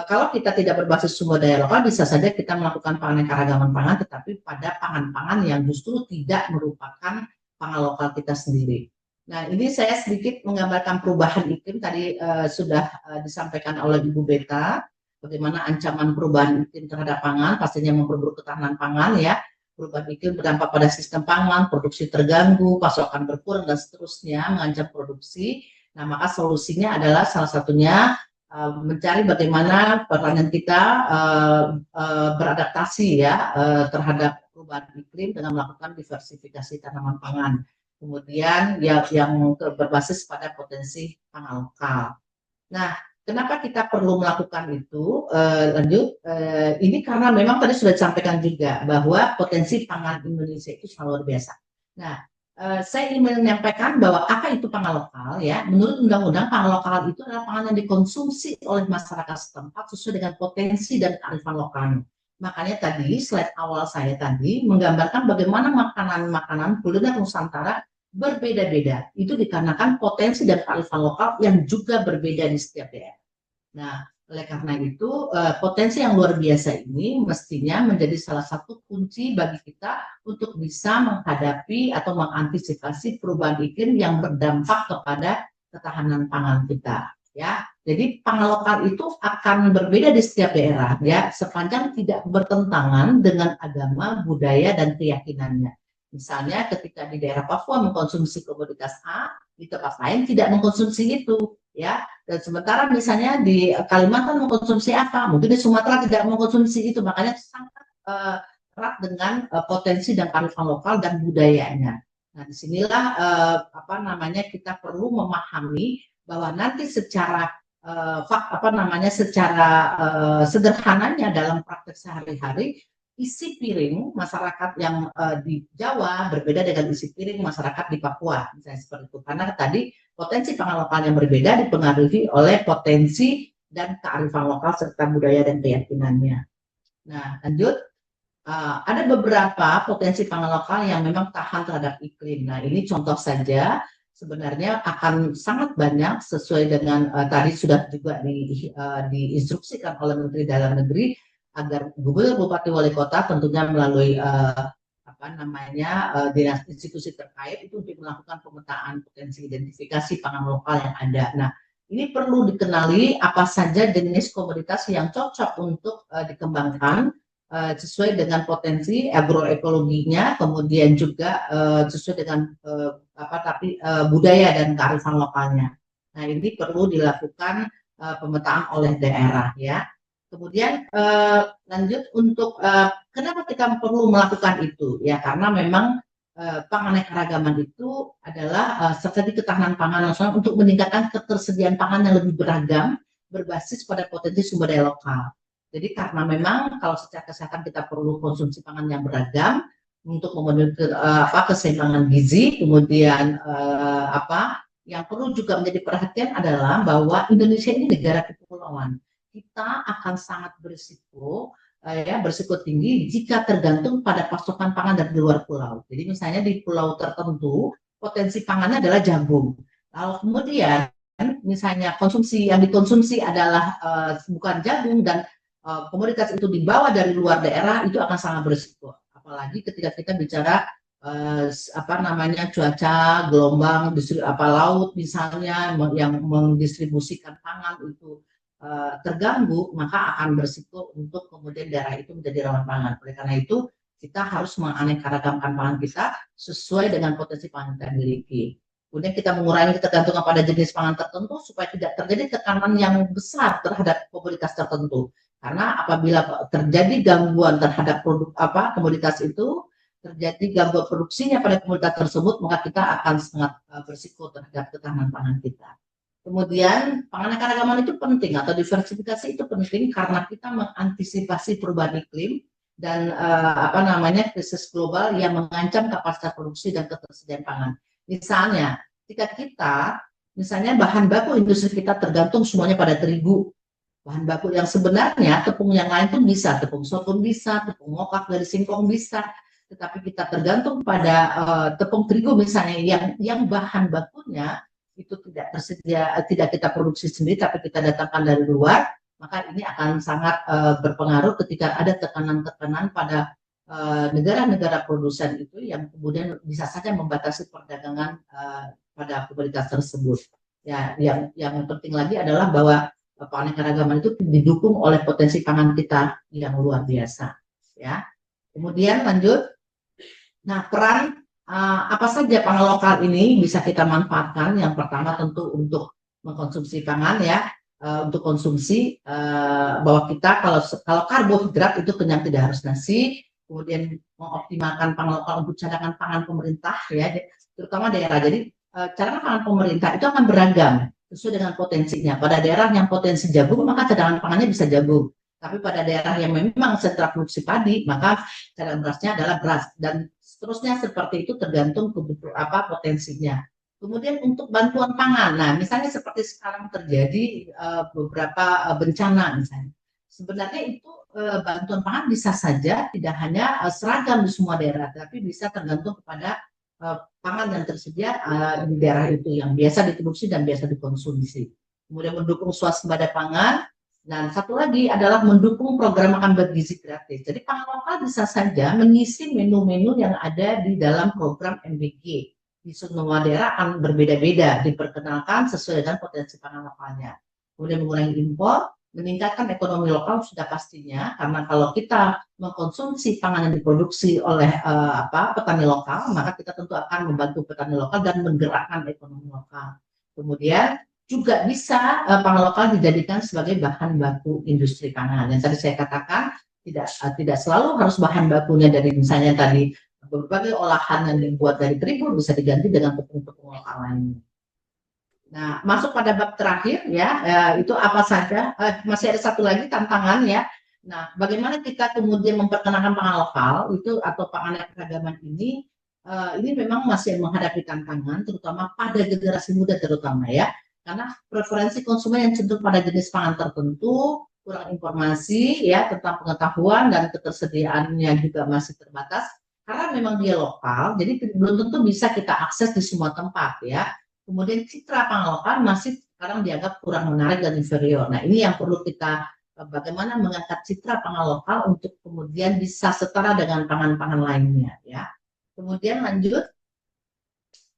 kalau kita tidak berbasis sumber daya lokal, bisa saja kita melakukan aneka-ragaman pangan, tetapi pada pangan-pangan yang justru tidak merupakan pangan lokal kita sendiri. Nah, ini saya sedikit menggambarkan perubahan iklim tadi sudah disampaikan oleh Ibu Beta, bagaimana ancaman perubahan iklim terhadap pangan, pastinya memperburuk ketahanan pangan, ya. Perubahan iklim berdampak pada sistem pangan, produksi terganggu, pasokan berkurang, dan seterusnya, mengancam produksi. Nah, maka solusinya adalah salah satunya mencari bagaimana pertanian kita beradaptasi, ya, terhadap perubahan iklim dengan melakukan diversifikasi tanaman pangan. Kemudian yang berbasis pada potensi pangan lokal. Nah, kenapa kita perlu melakukan itu? Lanjut, ini karena memang tadi sudah disampaikan juga bahwa potensi pangan Indonesia itu sangat luar biasa. Nah, saya ingin menyampaikan bahwa apa itu pangan lokal, ya. Menurut undang-undang, pangan lokal itu adalah pangan yang dikonsumsi oleh masyarakat setempat sesuai dengan potensi dan kearifan lokalnya. Makanya tadi slide awal saya tadi menggambarkan bagaimana makanan-makanan kuliner Nusantara berbeda-beda. Itu dikarenakan potensi dan kearifan lokal yang juga berbeda di setiap daerah. Nah, oleh karena itu potensi yang luar biasa ini mestinya menjadi salah satu kunci bagi kita untuk bisa menghadapi atau mengantisipasi perubahan iklim yang berdampak kepada ketahanan pangan kita. Ya, jadi pangan lokal itu akan berbeda di setiap daerah, ya, sepanjang tidak bertentangan dengan agama, budaya, dan keyakinannya. Misalnya ketika di daerah Papua mengkonsumsi komoditas A, di tempat lain tidak mengkonsumsi itu, ya. Dan sementara misalnya di Kalimantan mengkonsumsi apa, mungkin di Sumatera tidak mengkonsumsi itu, makanya sangat erat dengan potensi dan kearifan lokal dan budayanya. Nah, disinilah kita perlu memahami bahwa nanti secara sederhananya dalam praktek sehari-hari, isi piring masyarakat yang di Jawa berbeda dengan isi piring masyarakat di Papua, misalnya seperti itu. Karena tadi potensi pangan lokal yang berbeda dipengaruhi oleh potensi dan kearifan lokal serta budaya dan keyakinannya. Nah, lanjut, ada beberapa potensi pangan lokal yang memang tahan terhadap iklim. Nah, ini contoh saja. Sebenarnya akan sangat banyak sesuai dengan tadi sudah juga diinstruksikan oleh Menteri Dalam Negeri agar gubernur, bupati, wali kota tentunya melalui dinas institusi terkait itu untuk melakukan pemetaan potensi identifikasi pangan lokal yang ada. Nah, ini perlu dikenali apa saja jenis komoditas yang cocok untuk dikembangkan sesuai dengan potensi agroekologinya, kemudian juga sesuai dengan budaya dan kearifan lokalnya. Nah, ini perlu dilakukan pemetaan oleh daerah, ya. Kemudian lanjut untuk kenapa kita perlu melakukan itu, ya, karena memang panganekaragaman itu adalah strategi ketahanan pangan nasional untuk meningkatkan ketersediaan pangan yang lebih beragam berbasis pada potensi sumber daya lokal. Jadi karena memang kalau secara kesehatan kita perlu konsumsi pangan yang beragam untuk memenuhi keseimbangan gizi, kemudian yang perlu juga menjadi perhatian adalah bahwa Indonesia ini negara kepulauan. Kita akan sangat berisiko tinggi jika tergantung pada pasokan pangan dari luar pulau. Jadi misalnya di pulau tertentu potensi pangannya adalah jagung. Lalu kemudian misalnya konsumsi yang dikonsumsi adalah bukan jagung dan komoditas itu dibawa dari luar daerah, itu akan sangat berisiko. Apalagi ketika kita bicara cuaca, gelombang, laut misalnya yang mendistribusikan pangan itu terganggu, maka akan berisiko untuk kemudian daerah itu menjadi rawan pangan. Oleh karena itu, kita harus menganeka-ragaman pangan kita sesuai dengan potensi pangan yang kita miliki. Kemudian kita mengurangi ketergantungan pada jenis pangan tertentu supaya tidak terjadi tekanan yang besar terhadap komoditas tertentu. Karena apabila terjadi gangguan terhadap produk komoditas itu, terjadi gangguan produksinya pada komoditas tersebut, maka kita akan sangat berisiko terhadap ketahanan pangan kita. Kemudian penganeka-ragaman itu penting atau diversifikasi itu penting karena kita mengantisipasi perubahan iklim dan krisis global yang mengancam kapasitas produksi dan ketersediaan pangan. Misalnya, misalnya bahan baku industri kita tergantung semuanya pada terigu. Bahan baku yang sebenarnya tepung yang lain pun bisa, tepung sorghum bisa, tepung mokak dari singkong bisa, tetapi kita tergantung pada tepung terigu misalnya yang bahan bakunya itu tidak tersedia, tidak kita produksi sendiri, tapi kita datangkan dari luar, maka ini akan sangat berpengaruh ketika ada tekanan-tekanan pada negara-negara produsen itu yang kemudian bisa saja membatasi perdagangan pada komoditas tersebut. Ya, yang penting lagi adalah bahwa keanekaragaman itu didukung oleh potensi pangan kita yang luar biasa. Ya, kemudian lanjut. Nah, peran apa saja pangan lokal ini bisa kita manfaatkan? Yang pertama tentu untuk mengkonsumsi pangan ya. Untuk konsumsi bahwa kita kalau karbohidrat itu kenyang tidak harus nasi, kemudian mengoptimalkan pangan lokal untuk cadangan pangan pemerintah ya, terutama daerah. Jadi cadangan pangan pemerintah itu akan beragam sesuai dengan potensinya. Pada daerah yang potensi jagung maka cadangan pangannya bisa jagung. Tapi pada daerah yang memang sentra produksi padi maka cadangan berasnya adalah beras dan seterusnya seperti itu tergantung potensinya. Kemudian untuk bantuan pangan, nah misalnya seperti sekarang terjadi beberapa bencana misalnya, sebenarnya itu bantuan pangan bisa saja tidak hanya seragam di semua daerah, tapi bisa tergantung kepada pangan yang tersedia di daerah itu yang biasa diproduksi dan biasa dikonsumsi. Kemudian mendukung swasembada pangan, dan satu lagi adalah mendukung program makan bergizi gratis. Jadi pangan lokal bisa saja mengisi menu-menu yang ada di dalam program MBG. Di semua daerah akan berbeda-beda, diperkenalkan sesuai dengan potensi pangan lokalnya. Kemudian mengurangi impor, meningkatkan ekonomi lokal sudah pastinya, karena kalau kita mengkonsumsi pangan yang diproduksi oleh petani lokal, maka kita tentu akan membantu petani lokal dan menggerakkan ekonomi lokal. Kemudian juga bisa pangan lokal dijadikan sebagai bahan baku industri pangan. Yang tadi saya katakan tidak selalu harus bahan bakunya dari misalnya tadi berbagai olahan yang dibuat dari terigu bisa diganti dengan tepung-tepung lokal lainnya. Nah, masuk pada bab terakhir ya, itu apa saja? Masih ada satu lagi tantangan ya. Nah, bagaimana kita kemudian memperkenalkan pangan lokal itu atau penganekaragaman ini memang masih menghadapi tantangan, terutama pada generasi muda terutama ya, karena preferensi konsumen yang cenderung pada jenis pangan tertentu, kurang informasi ya tentang pengetahuan dan ketersediaannya juga masih terbatas. Karena memang dia lokal, jadi belum tentu bisa kita akses di semua tempat ya. Kemudian citra pangan lokal masih sekarang dianggap kurang menarik dan inferior. Nah ini yang perlu kita bagaimana mengangkat citra pangan lokal untuk kemudian bisa setara dengan pangan-pangan lainnya ya. Kemudian lanjut,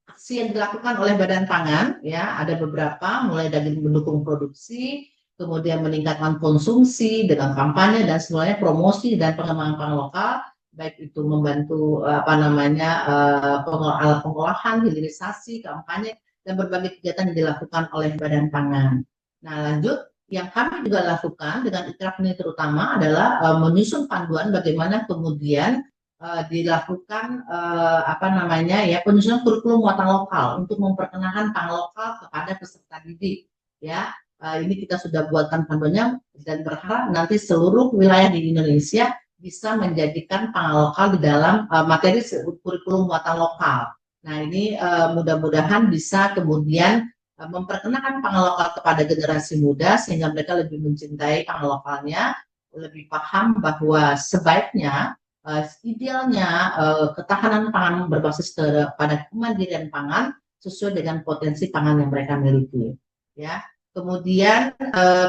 aksi yang dilakukan oleh Badan Pangan ya ada beberapa, mulai dari mendukung produksi, kemudian meningkatkan konsumsi dengan kampanye dan semuanya promosi dan pengembangan pangan lokal. Baik itu membantu pengolahan, hilirisasi, kampanye, dan berbagai kegiatan yang dilakukan oleh Badan Pangan. Nah lanjut, yang kami juga lakukan dengan ikraf ini terutama adalah menyusun panduan bagaimana kemudian dilakukan penyusunan kurikulum muatan lokal untuk memperkenalkan pangan lokal kepada peserta didik. Ya, ini kita sudah buatkan panduannya dan berharap nanti seluruh wilayah di Indonesia bisa menjadikan pangan lokal di dalam materi kurikulum muatan lokal. Nah ini mudah-mudahan bisa kemudian memperkenalkan pangan lokal kepada generasi muda sehingga mereka lebih mencintai pangan lokalnya, lebih paham bahwa sebaiknya idealnya ketahanan pangan berbasis pada kemandirian pangan sesuai dengan potensi pangan yang mereka miliki. Ya, Kemudian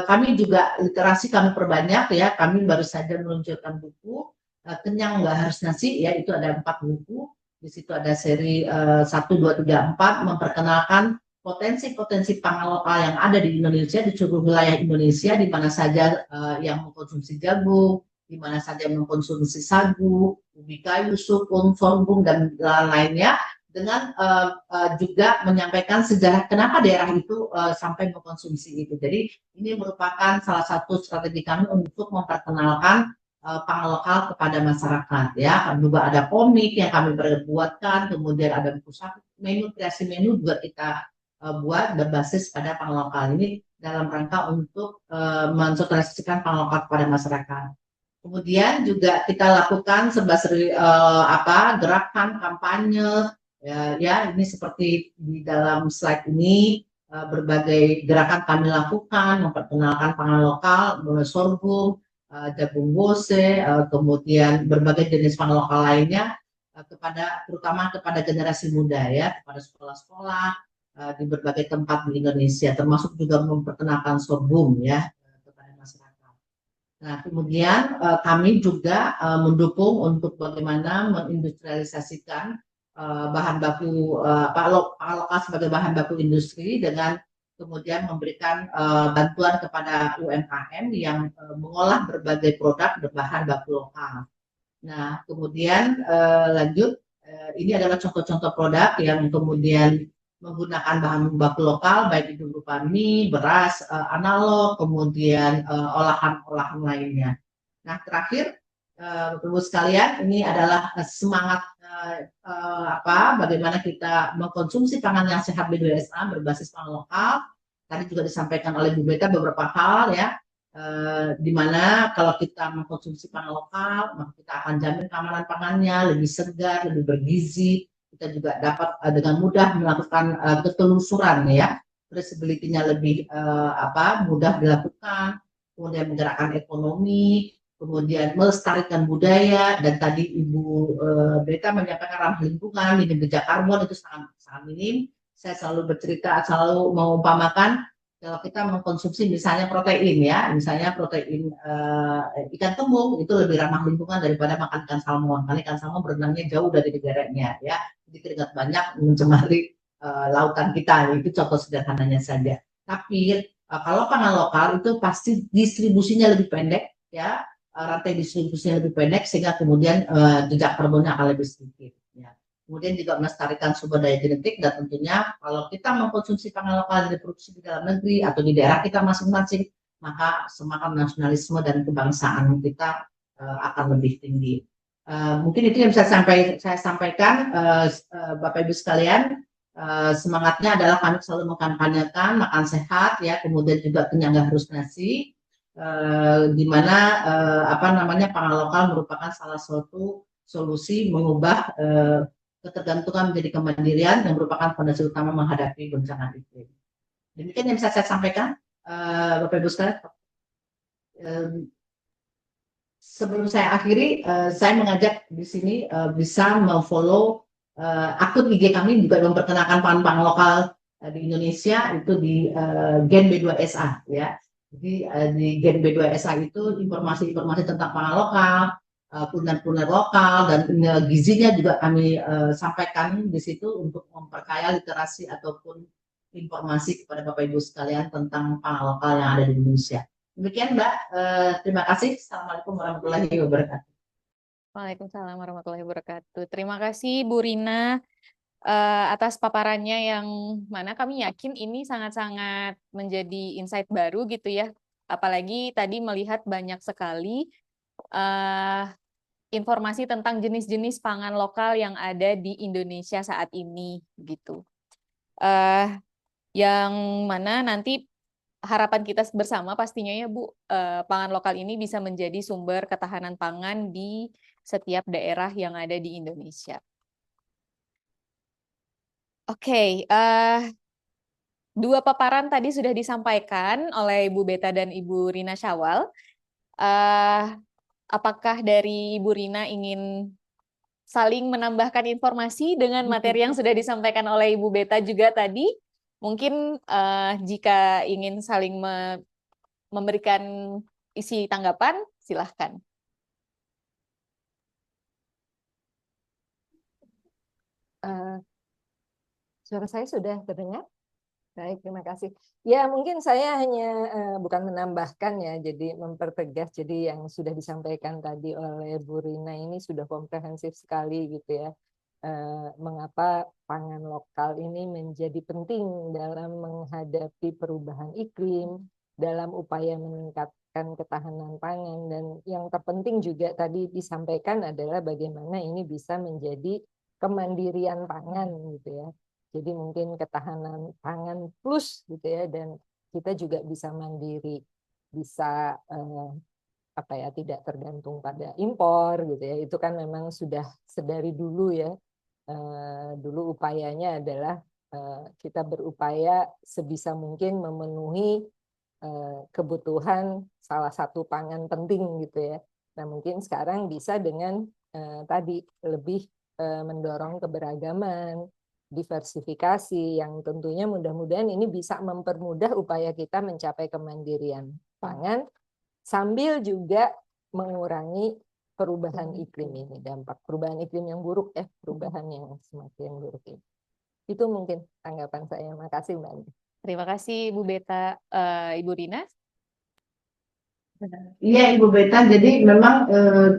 kami juga literasi kami perbanyak ya. Kami baru saja meluncurkan buku Kenyang Nggak Harus Nasi ya. Itu ada 4 buku. Di situ ada seri 1, 2, 3, 4 memperkenalkan potensi-potensi pangan lokal yang ada di Indonesia, di seluruh wilayah Indonesia, di mana saja yang mengkonsumsi jagung, di mana saja yang mengkonsumsi sagu, ubi kayu, sukun, sorghum, dan lain-lainnya, dengan juga menyampaikan sejarah kenapa daerah itu sampai mengkonsumsi itu. Jadi ini merupakan salah satu strategi kami untuk memperkenalkan pangan lokal kepada masyarakat ya. Kami juga ada komik yang kami buatkan, kemudian ada buku menu, kreasi menu juga kita buat berbasis pada pangan lokal ini dalam rangka untuk mensosialisasikan pangan lokal kepada masyarakat. Kemudian juga kita lakukan gerakan kampanye ya, ini seperti di dalam slide ini berbagai gerakan kami lakukan memperkenalkan pangan lokal, mulai sorghum, jagung bose, kemudian berbagai jenis pangan lokal lainnya terutama kepada generasi muda ya, kepada sekolah-sekolah di berbagai tempat di Indonesia, termasuk juga memperkenalkan sorghum ya kepada masyarakat. Nah, kemudian kami juga mendukung untuk bagaimana mengindustrialisasikan bahan baku lokal sebagai bahan baku industri dengan kemudian memberikan bantuan kepada UMKM yang mengolah berbagai produk berbahan baku lokal. Nah, kemudian lanjut, ini adalah contoh-contoh produk yang kemudian menggunakan bahan baku lokal, baik itu berupa mie, beras, analog, kemudian olahan-olahan lainnya. Nah, terakhir, Bapak Ibu sekalian, ini adalah semangat bagaimana kita mengkonsumsi pangan yang sehat B2SA berbasis pangan lokal. Tadi juga disampaikan oleh Bu Beta beberapa hal ya, di mana kalau kita mengkonsumsi pangan lokal, maka kita akan jamin keamanan pangannya lebih segar, lebih bergizi. Kita juga dapat dengan mudah melakukan ketelusuran ya, traceability-nya lebih mudah dilakukan, kemudian menggerakkan ekonomi, kemudian melestarikan budaya, dan tadi Ibu Beta menyampaikan ramah lingkungan, minim jejak karbon itu sangat minim. Saya selalu bercerita, selalu mengumpamakan kalau kita mengkonsumsi misalnya protein ya, misalnya protein ikan tembung itu lebih ramah lingkungan daripada makan ikan salmon, karena ikan salmon berenangnya jauh dari negaranya ya, jadi keringat banyak mencemari lautan kita. Itu contoh sederhananya saja. Tapi kalau pangan lokal itu pasti distribusinya lebih pendek ya, rantai distribusinya lebih pendek sehingga kemudian jejak karbonnya akan lebih sedikit ya. Kemudian juga melestarikan sumber daya genetik, dan tentunya kalau kita mengkonsumsi pangan lokal yang diproduksi di dalam negeri atau di daerah kita masing-masing, maka semangat nasionalisme dan kebangsaan kita akan lebih tinggi. Mungkin itu yang bisa saya sampaikan, Bapak Ibu sekalian. Semangatnya adalah kami selalu mengkampanyekan makan sehat ya, kemudian juga kenyang nggak harus nasi, di mana pangan lokal merupakan salah satu solusi mengubah ketergantungan menjadi kemandirian yang merupakan fondasi utama menghadapi goncangan iklim. Demikian yang bisa saya sampaikan, Bapak Ibu sekalian. Sebelum saya akhiri, saya mengajak di sini bisa memfollow akun IG kami, juga memperkenalkan pangan lokal di Indonesia itu di Gen B2SA ya. Jadi di Gen B2SA itu informasi-informasi tentang pangan lokal, kuliner-kuliner lokal, dan gizinya juga kami sampaikan di situ untuk memperkaya literasi ataupun informasi kepada Bapak Ibu sekalian tentang pangan lokal yang ada di Indonesia. Demikian Mbak, terima kasih. Assalamualaikum warahmatullahi wabarakatuh. Waalaikumsalam warahmatullahi wabarakatuh. Terima kasih Bu Rina atas paparannya yang mana kami yakin ini sangat-sangat menjadi insight baru gitu ya. Apalagi tadi melihat banyak sekali informasi tentang jenis-jenis pangan lokal yang ada di Indonesia saat ini gitu. Yang mana nanti harapan kita bersama pastinya ya Bu, pangan lokal ini bisa menjadi sumber ketahanan pangan di setiap daerah yang ada di Indonesia. Oke, dua paparan tadi sudah disampaikan oleh Ibu Beta dan Ibu Rina Syawal. Apakah dari Ibu Rina ingin saling menambahkan informasi dengan materi yang sudah disampaikan oleh Ibu Beta juga tadi? Mungkin jika ingin saling memberikan isi tanggapan, silahkan. Suara saya sudah terdengar? Baik, terima kasih. Ya, mungkin saya hanya bukan menambahkan ya, jadi mempertegas. Jadi yang sudah disampaikan tadi oleh Bu Rina ini sudah komprehensif sekali gitu ya. Mengapa pangan lokal ini menjadi penting dalam menghadapi perubahan iklim, dalam upaya meningkatkan ketahanan pangan, dan yang terpenting juga tadi disampaikan adalah bagaimana ini bisa menjadi kemandirian pangan gitu ya. Jadi mungkin ketahanan pangan plus gitu ya, dan kita juga bisa mandiri, bisa tidak tergantung pada impor gitu ya. Itu kan memang sudah sedari dulu ya. Dulu upayanya adalah kita berupaya sebisa mungkin memenuhi kebutuhan salah satu pangan penting gitu ya. Nah mungkin sekarang bisa dengan tadi lebih mendorong keberagaman, diversifikasi yang tentunya mudah-mudahan ini bisa mempermudah upaya kita mencapai kemandirian pangan sambil juga mengurangi perubahan iklim ini, dampak perubahan iklim yang buruk ya, perubahan yang semakin buruk ini. Itu mungkin tanggapan saya. Makasih Mbak Andi. Terima kasih Bu Beta. Ibu Rina? Iya Ibu Beta, jadi memang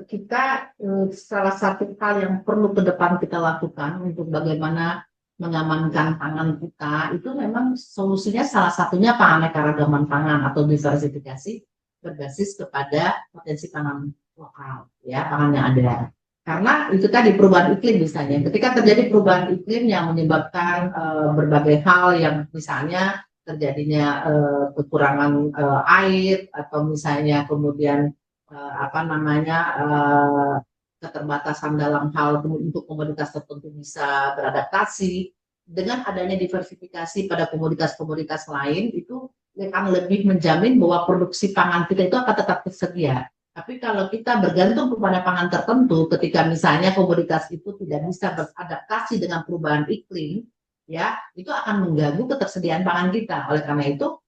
kita salah satu hal yang perlu ke depan kita lakukan untuk bagaimana mengamankan pangan kita, itu memang solusinya salah satunya keanekaragaman pangan atau diversifikasi berbasis kepada potensi pangan lokal, ya pangan yang ada. Karena itu tadi perubahan iklim misalnya, ketika terjadi perubahan iklim yang menyebabkan berbagai hal yang misalnya terjadinya kekurangan air atau misalnya kemudian keterbatasan dalam hal untuk komoditas tertentu bisa beradaptasi, dengan adanya diversifikasi pada komoditas-komoditas lain itu akan lebih menjamin bahwa produksi pangan kita itu akan tetap tersedia. Tapi kalau kita bergantung kepada pangan tertentu, ketika misalnya komoditas itu tidak bisa beradaptasi dengan perubahan iklim, ya itu akan mengganggu ketersediaan pangan kita. Oleh karena itu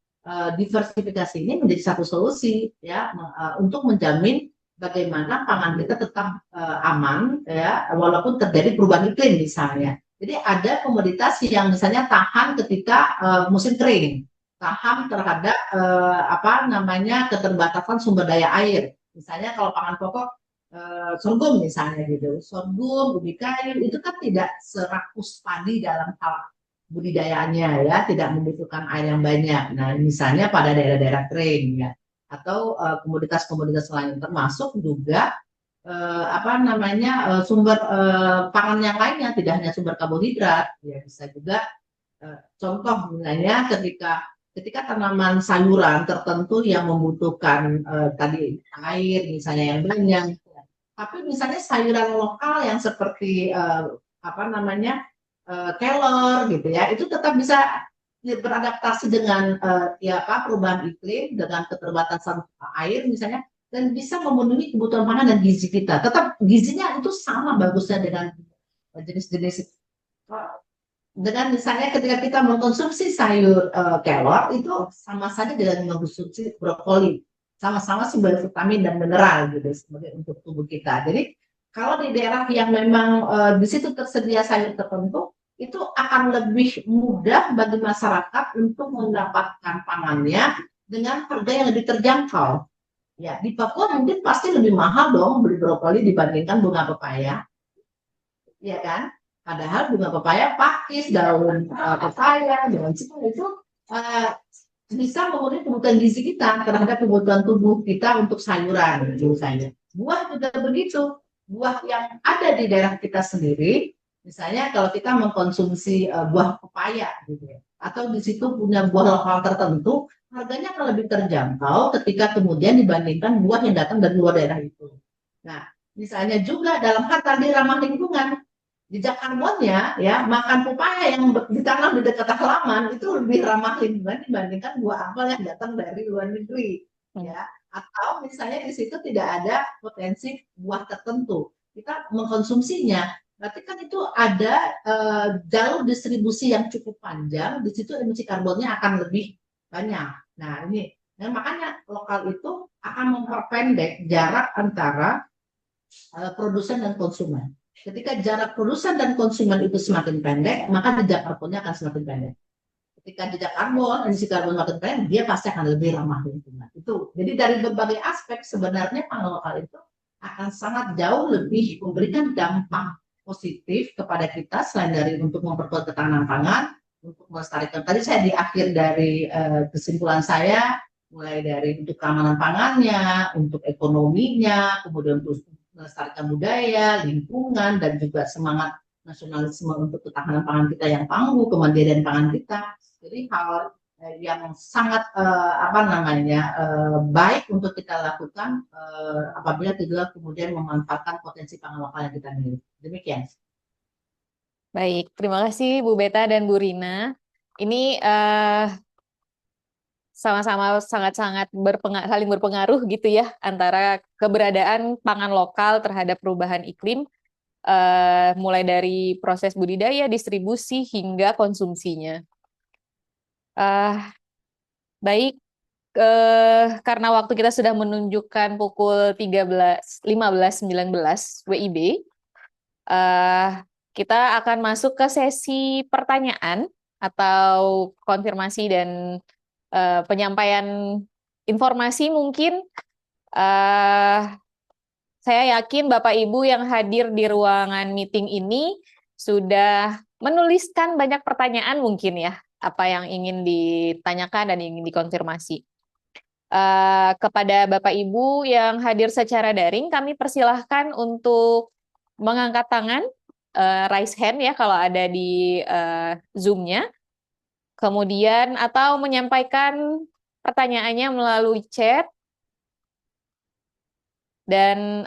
diversifikasi ini menjadi satu solusi ya untuk menjamin bagaimana pangan kita tetap aman ya walaupun terjadi perubahan iklim misalnya. Jadi ada komoditas yang misalnya tahan ketika musim kering, tahan terhadap keterbatasan sumber daya air. Misalnya kalau pangan pokok sorghum misalnya gitu, sorghum, ubi kayu itu kan tidak serakus padi dalam hal budidayaannya ya, tidak membutuhkan air yang banyak. Nah misalnya pada daerah-daerah kering ya, atau komoditas-komoditas lain termasuk juga sumber pangan yang lainnya, tidak hanya sumber karbohidrat ya, bisa juga contoh misalnya ketika tanaman sayuran tertentu yang membutuhkan tadi air misalnya yang banyak, tapi misalnya sayuran lokal yang seperti kelor gitu ya, itu tetap bisa beradaptasi dengan perubahan iklim, dengan keterbatasan air misalnya, dan bisa memenuhi kebutuhan pangan dan gizi kita. Tetap gizinya itu sama bagusnya dengan jenis-jenis dengan misalnya ketika kita mengkonsumsi sayur kelor itu sama saja dengan mengkonsumsi brokoli, sama-sama sumber vitamin dan mineral gitu sebagai untuk tubuh kita. Jadi kalau di daerah yang memang di situ tersedia sayur tertentu, itu akan lebih mudah bagi masyarakat untuk mendapatkan pangannya dengan harga yang lebih terjangkau. Ya, di Papua mungkin pasti lebih mahal dong beli brokoli dibandingkan bunga pepaya, ya kan? Padahal bunga pepaya, pakis, daun pepaya, daun cipu itu bisa memenuhi kebutuhan gizi kita terhadap kebutuhan tubuh kita untuk sayuran misalnya. Buah juga begitu. Buah yang ada di daerah kita sendiri, misalnya kalau kita mengkonsumsi buah pepaya gitu ya, atau di situ punya buah lokal tertentu, harganya akan lebih terjangkau ketika kemudian dibandingkan buah yang datang dari luar daerah itu. Nah, misalnya juga dalam hal tadi ramah lingkungan, jejak karbonnya ya, makan pepaya yang ditanam di dekat halaman itu lebih ramah lingkungan dibandingkan buah apel yang datang dari luar negeri ya. Atau misalnya di situ tidak ada potensi buah tertentu, kita mengkonsumsinya berarti kan itu ada jalur distribusi yang cukup panjang, di situ emisi karbonnya akan lebih banyak. Nah, ini makanya lokal itu akan memperpendek jarak antara produsen dan konsumen. Ketika jarak produsen dan konsumen itu semakin pendek, maka jejak karbonnya akan semakin pendek. Ketika jejak karbon, emisi karbon semakin pendek, dia pasti akan lebih ramah lingkungan. Itu. Jadi dari berbagai aspek sebenarnya pangan lokal itu akan sangat jauh lebih memberikan dampak positif kepada kita selain dari untuk memperkuat ketahanan pangan, untuk melestarikan. Tadi saya di akhir dari kesimpulan saya mulai dari untuk keamanan pangannya, untuk ekonominya, kemudian untuk melestarikan budaya, lingkungan, dan juga semangat nasionalisme untuk ketahanan pangan kita yang tangguh, kemandirian pangan kita. Jadi hal yang sangat baik untuk kita lakukan apabila kita kemudian memanfaatkan potensi pangan lokal yang kita miliki. Demikian. Baik, terima kasih Bu Beta dan Bu Rina. Ini sama-sama sangat-sangat saling berpengaruh gitu ya antara keberadaan pangan lokal terhadap perubahan iklim, mulai dari proses budidaya, distribusi hingga konsumsinya. Baik, karena waktu kita sudah menunjukkan pukul 15.19 WIB, kita akan masuk ke sesi pertanyaan atau konfirmasi dan penyampaian informasi mungkin. Saya yakin Bapak Ibu yang hadir di ruangan meeting ini sudah menuliskan banyak pertanyaan mungkin ya, apa yang ingin ditanyakan dan ingin dikonfirmasi. Kepada Bapak Ibu yang hadir secara daring, kami persilahkan untuk mengangkat tangan, raise hand ya kalau ada di Zoom-nya. Kemudian atau menyampaikan pertanyaannya melalui chat. Dan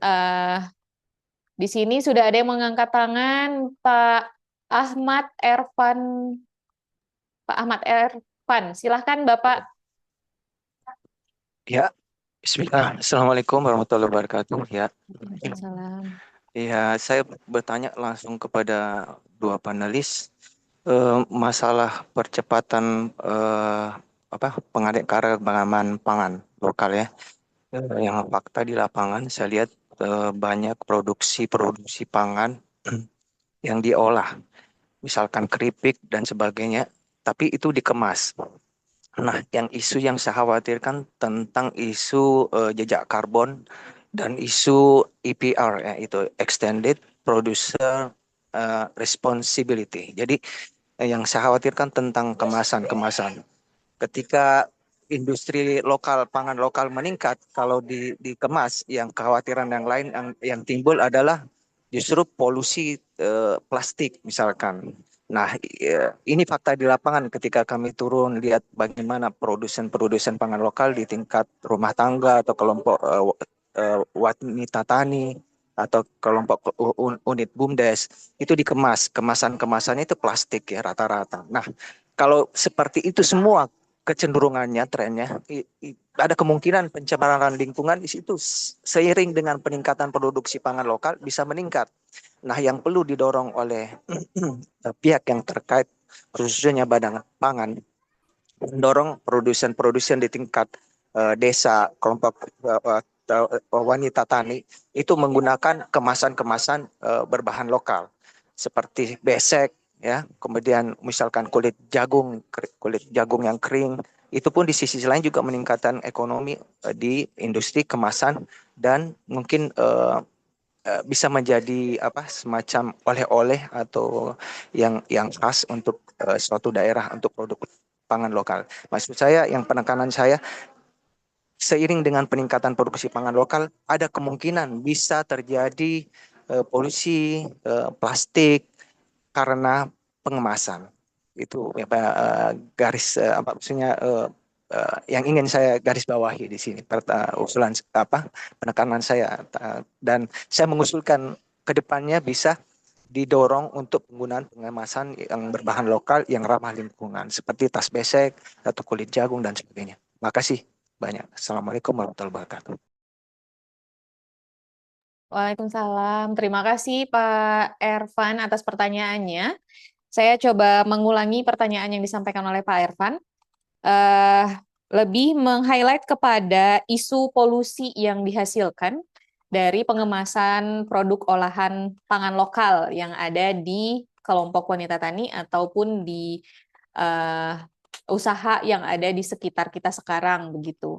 di sini sudah ada yang mengangkat tangan, Pak Ahmad Ervan. Pak Ahmad Ervan, silahkan Bapak. Ya, Bismillah. Assalamualaikum warahmatullahi wabarakatuh. Ya, Waalaikumsalam. ya, saya bertanya langsung kepada dua panelis masalah percepatan pengadaan pangan lokal ya. Yang fakta di lapangan saya lihat banyak produksi pangan yang diolah, misalkan keripik dan sebagainya, tapi itu dikemas. Nah, isu yang saya khawatirkan tentang isu jejak karbon dan isu EPR, ya, itu Extended Producer Responsibility. Jadi yang saya khawatirkan tentang kemasan. Ketika industri lokal, pangan lokal meningkat, kalau dikemas, yang kekhawatiran yang lain yang timbul adalah justru polusi plastik misalkan. Nah, ini fakta di lapangan ketika kami turun lihat bagaimana produsen pangan lokal di tingkat rumah tangga atau kelompok wanita tani atau kelompok unit BUMDes itu dikemas. Kemasannya itu plastik ya rata-rata. Nah, kalau seperti itu semua kecenderungannya, trennya, ada kemungkinan pencemaran lingkungan di situ seiring dengan peningkatan produksi pangan lokal bisa meningkat. Nah, yang perlu didorong oleh pihak yang terkait, khususnya Badan Pangan, mendorong produsen di tingkat desa, kelompok wanita tani, itu menggunakan kemasan-kemasan berbahan lokal, seperti besek, ya, kemudian misalkan kulit jagung yang kering, itu pun di sisi lain juga meningkatkan ekonomi di industri kemasan dan mungkin bisa menjadi semacam oleh-oleh atau yang khas untuk suatu daerah untuk produk pangan lokal. Maksud saya, yang penekanan saya, seiring dengan peningkatan produksi pangan lokal, ada kemungkinan bisa terjadi polusi plastik karena pengemasan. Itu garis yang ingin saya garis bawahi di sini, usulan penekanan saya, dan saya mengusulkan ke depannya bisa didorong untuk penggunaan pengemasan yang berbahan lokal yang ramah lingkungan seperti tas besek atau kulit jagung dan sebagainya. Makasih banyak. Assalamualaikum warahmatullahi wabarakatuh. Waalaikumsalam. Terima kasih Pak Ervan atas pertanyaannya. Saya coba mengulangi pertanyaan yang disampaikan oleh Pak Ervan. Eh, Lebih meng-highlight kepada isu polusi yang dihasilkan dari pengemasan produk olahan pangan lokal yang ada di kelompok wanita tani ataupun di eh, usaha yang ada di sekitar kita sekarang begitu.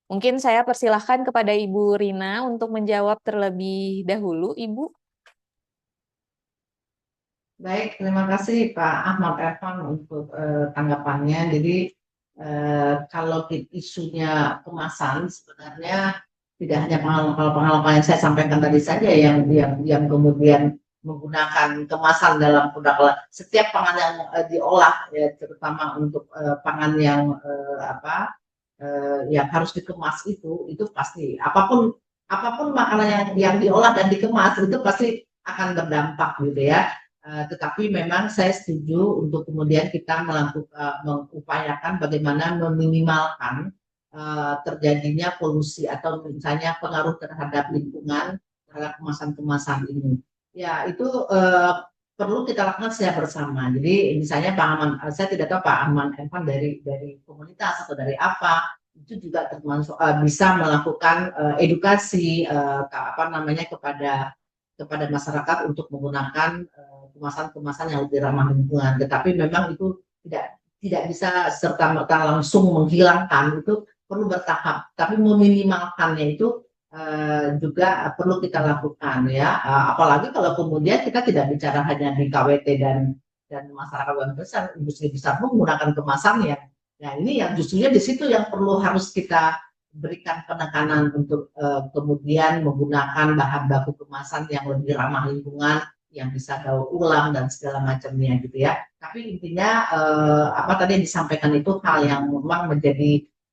Mungkin saya persilahkan kepada Ibu Rina untuk menjawab terlebih dahulu, Ibu. Baik, terima kasih Pak Ahmad Ervan untuk tanggapannya. Jadi kalau isunya kemasan sebenarnya tidak hanya pengalaman yang saya sampaikan tadi saja yang kemudian menggunakan kemasan dalam produk. Setiap pangan yang diolah ya, terutama untuk pangan yang yang harus dikemas itu pasti apapun makanan yang diolah dan dikemas itu pasti akan berdampak gitu ya. Tetapi memang saya setuju untuk kemudian kita mengupayakan bagaimana meminimalkan terjadinya polusi atau misalnya pengaruh terhadap lingkungan terhadap kemasan-kemasan ini. Ya itu perlu kita lakukan secara bersama. Jadi misalnya Pak Aman, saya tidak tahu Pak Aman Evan dari komunitas atau dari apa, itu juga termasuk bisa melakukan edukasi kepada masyarakat untuk menggunakan kemasan-kemasan yang lebih ramah lingkungan. Tetapi memang itu tidak bisa serta-merta langsung menghilangkan, itu perlu bertahap. Tapi meminimalkannya itu juga perlu kita lakukan ya. Apalagi kalau kemudian kita tidak bicara hanya di KWT dan masyarakat besar, industri besar menggunakan kemasan ya ini yang justrunya di situ yang perlu harus kita berikan penekanan untuk kemudian menggunakan bahan baku kemasan yang lebih ramah lingkungan, yang bisa daur ulang dan segala macamnya gitu ya. Tapi intinya apa tadi yang disampaikan itu hal yang memang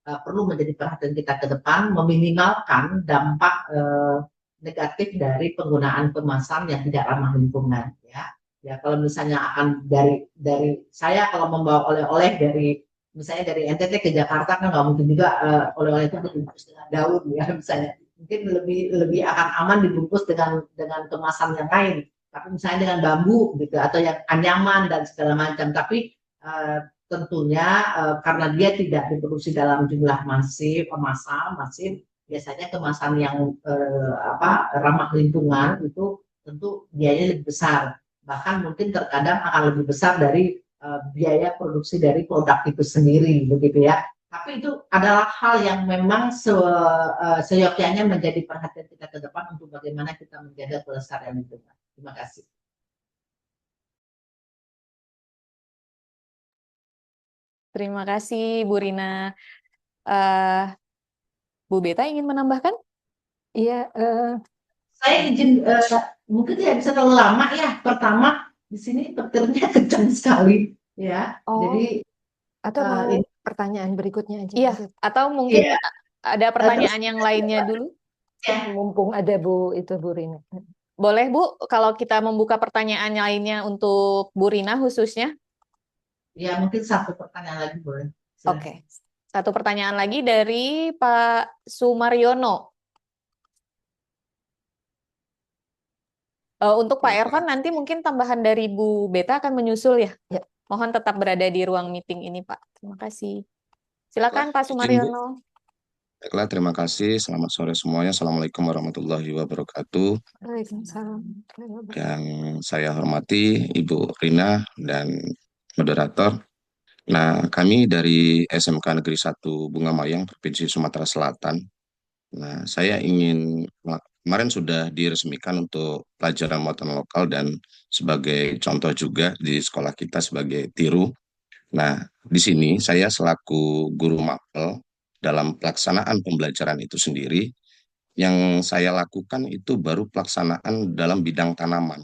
perlu menjadi perhatian kita ke depan, meminimalkan dampak negatif dari penggunaan kemasan yang tidak ramah lingkungan ya. Ya kalau misalnya akan dari saya kalau membawa oleh-oleh misalnya dari NTT ke Jakarta kan nggak mungkin juga oleh-oleh itu dibungkus dengan daun ya misalnya, mungkin lebih akan aman dibungkus dengan kemasan yang lain, tapi misalnya dengan bambu gitu atau yang anyaman dan segala macam. Tapi tentunya karena dia tidak diproduksi dalam jumlah masif, biasanya kemasan yang ramah lingkungan itu tentu biayanya lebih besar, bahkan mungkin terkadang akan lebih besar dari biaya produksi dari produk itu sendiri begitu ya. Tapi itu adalah hal yang memang seyogyanya menjadi perhatian kita ke depan untuk bagaimana kita menjaga kelestarian lingkungan. Terima kasih. Terima kasih, Bu Rina. Bu Beta ingin menambahkan? Iya, Saya izin mungkin tidak bisa terlalu lama ya. Pertama di sini petirnya kencang sekali ya. Jadi atau mau pertanyaan berikutnya aja. Iya, atau mungkin Iya. ada pertanyaan yang lainnya dulu? Ya. Mumpung ada Bu Rina. Boleh Bu, kalau kita membuka pertanyaan lainnya untuk Bu Rina khususnya? Ya mungkin satu pertanyaan lagi boleh. Oke. Satu pertanyaan lagi dari Pak Sumaryono. Untuk Pak Ervan nanti mungkin tambahan dari Bu Beta akan menyusul ya. Ya. Mohon tetap berada di ruang meeting ini Pak. Terima kasih. Silakan Pak Sumaryono. Baiklah, terima kasih. Selamat sore semuanya. Assalamualaikum warahmatullahi wabarakatuh. Waalaikumsalam. Yang saya hormati Ibu Rina dan moderator. Nah, kami dari SMK Negeri 1 Bunga Mayang, Provinsi Sumatera Selatan. Nah, saya ingin, kemarin sudah diresmikan untuk pelajaran muatan lokal dan sebagai contoh juga di sekolah kita sebagai tiru. Nah, di sini saya selaku guru mapel dalam pelaksanaan pembelajaran itu sendiri, yang saya lakukan itu baru pelaksanaan dalam bidang tanaman.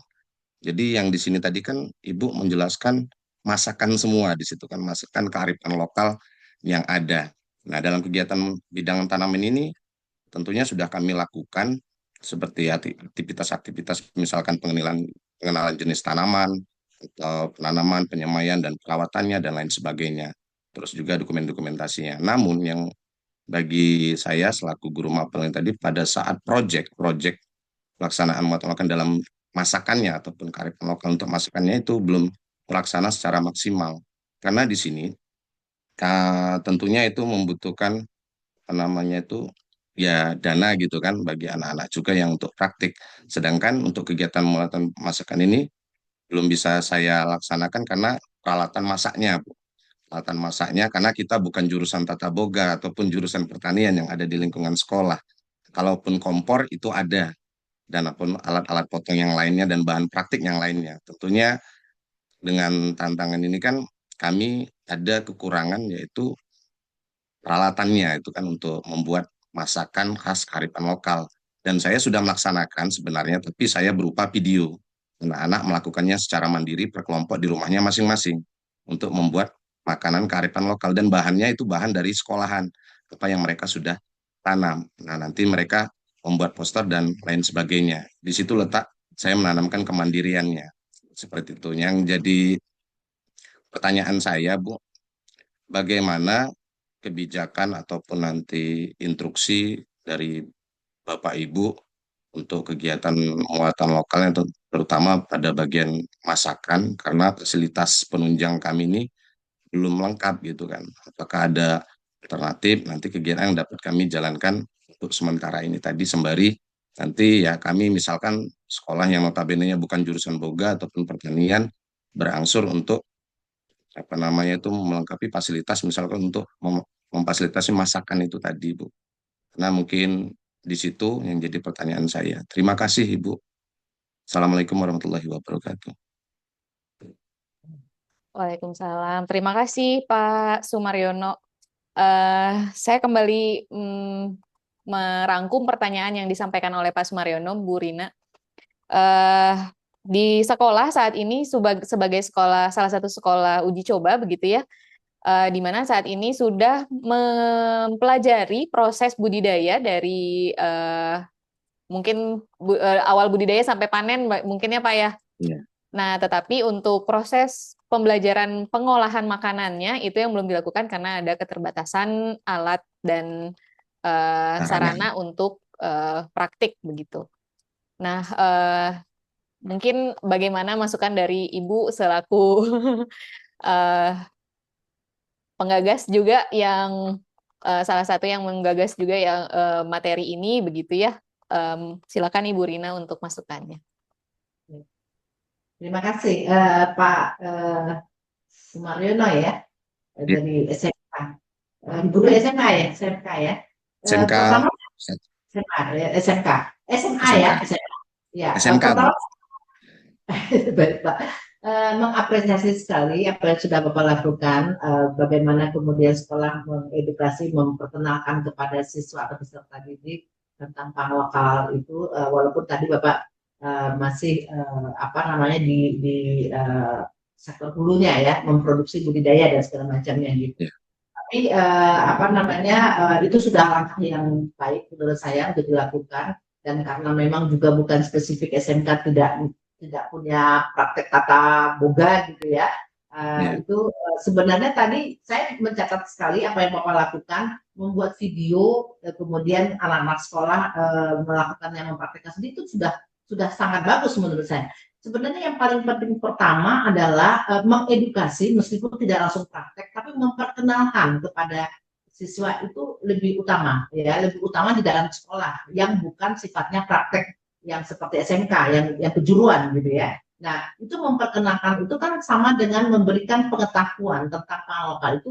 Jadi yang di sini tadi kan Ibu menjelaskan masakan semua di situ kan, masakan kearifan lokal yang ada. Nah, dalam kegiatan bidang tanaman ini tentunya sudah kami lakukan seperti aktivitas-aktivitas misalkan pengenalan jenis tanaman, atau penanaman, penyemaian, dan perawatannya, dan lain sebagainya. Terus juga dokumentasinya. Namun yang bagi saya selaku guru mapel yang tadi pada saat project pelaksanaan muatan lokal dalam masakannya ataupun kearifan lokal untuk masakannya itu belum terlaksana secara maksimal. Karena di sini tentunya itu membutuhkan apa namanya itu ya dana gitu kan bagi anak-anak juga yang untuk praktik. Sedangkan untuk kegiatan muatan masakan ini belum bisa saya laksanakan karena peralatan masaknya, Bu. Peralatan masaknya karena kita bukan jurusan tata boga ataupun jurusan pertanian yang ada di lingkungan sekolah. Kalaupun kompor itu ada dan apapun alat-alat potong yang lainnya dan bahan praktik yang lainnya. Tentunya dengan tantangan ini kan kami ada kekurangan yaitu peralatannya itu kan untuk membuat masakan khas kearifan lokal. Dan saya sudah melaksanakan sebenarnya, tapi saya berupa video. Anak-anak melakukannya secara mandiri per kelompok di rumahnya masing-masing untuk membuat makanan kearifan lokal dan bahannya itu bahan dari sekolahan apa yang mereka sudah tanam. Nah, nanti mereka membuat poster dan lain sebagainya. Di situ letak saya menanamkan kemandiriannya. Seperti itu. Yang jadi pertanyaan saya, Bu, bagaimana kebijakan ataupun nanti instruksi dari Bapak Ibu untuk kegiatan muatan lokalnya terutama pada bagian masakan karena fasilitas penunjang kami ini belum lengkap gitu kan. Apakah ada alternatif nanti kegiatan yang dapat kami jalankan untuk sementara ini tadi sembari nanti ya kami misalkan sekolah yang notabene-nya bukan jurusan boga ataupun pertanian berangsur untuk apa namanya itu melengkapi fasilitas misalkan untuk memfasilitasi masakan itu tadi, Bu. Nah, mungkin di situ yang jadi pertanyaan saya. Terima kasih, Ibu. Assalamualaikum warahmatullahi wabarakatuh. Waalaikumsalam. Terima kasih Pak Sumaryono. Saya kembali merangkum pertanyaan yang disampaikan oleh Pak Sumaryono, Bu Rina. Di sekolah saat ini sebagai sekolah salah satu sekolah uji coba begitu ya, di mana saat ini sudah mempelajari proses budidaya dari mungkin awal budidaya sampai panen mungkin ya Pak ya. Iya. Nah, tetapi untuk proses pembelajaran pengolahan makanannya itu yang belum dilakukan karena ada keterbatasan alat dan sarana untuk praktik begitu. Nah, mungkin bagaimana masukan dari Ibu selaku penggagas juga yang salah satu yang menggagas juga yang materi ini begitu ya. Silakan Ibu Rina untuk masukannya. Terima kasih Pak Sumaryono ya dari SMK. Guru SMA ya, SMK ya. SMK. Pertama SMK. SMA ya, SMA. Ya, SMK. pertama baik Pak. Mengapresiasi sekali apa yang sudah Bapak lakukan, bagaimana kemudian sekolah mengedukasi, memperkenalkan kepada siswa atau peserta didik tentang pangan lokal itu, walaupun tadi Bapak masih apa namanya di sektor hulunya ya, memproduksi budidaya dan segala macamnya gitu. Tapi apa namanya itu sudah langkah yang baik menurut saya untuk dilakukan, dan karena memang juga bukan spesifik SMK tidak punya praktek tata boga gitu ya. Itu sebenarnya tadi saya mencatat sekali apa yang Bapak lakukan, membuat video, kemudian anak-anak sekolah melakukannya, mempraktekkan sendiri, itu sudah sangat bagus menurut saya. Sebenarnya yang paling penting pertama adalah mengedukasi, meskipun tidak langsung praktek, tapi memperkenalkan kepada siswa itu lebih utama, ya, lebih utama di dalam sekolah yang bukan sifatnya praktek yang seperti SMK, yang kejuruan gitu ya. Nah, itu memperkenalkan itu kan sama dengan memberikan pengetahuan tentang pangan lokal, itu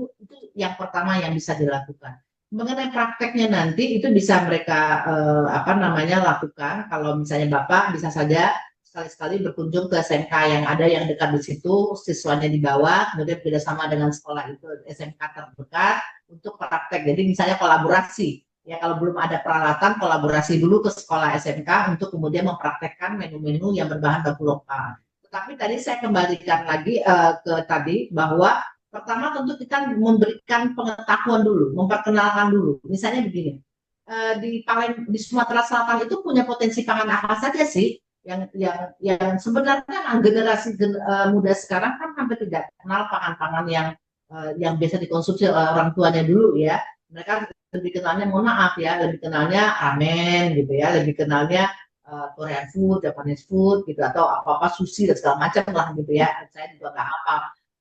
yang pertama yang bisa dilakukan. Mengenai prakteknya nanti itu bisa mereka apa namanya lakukan. Kalau misalnya Bapak bisa saja sekali-sekali berkunjung ke SMK yang ada yang dekat di situ, siswanya dibawa, kemudian bekerjasama dengan sekolah itu SMK terdekat untuk praktek. Jadi misalnya kolaborasi. Ya, kalau belum ada peralatan, kolaborasi dulu ke sekolah SMK untuk kemudian mempraktekkan menu-menu yang berbahan baku lokal. Tetapi tadi saya kembalikan lagi ke tadi bahwa pertama tentu kita memberikan pengetahuan dulu, memperkenalkan dulu. Misalnya begini, di Sumatera Selatan itu punya potensi pangan apa saja sih? Yang sebenarnya generasi muda sekarang kan hampir tidak kenal pangan-pangan yang biasa dikonsumsi oleh orang tuanya dulu ya. Mereka lebih kenalnya, mohon maaf ya, lebih kenalnya ramen gitu ya, lebih kenalnya Korean food, Japanese food gitu atau apa-apa sushi dan segala macam lah gitu ya. Saya juga nggak apa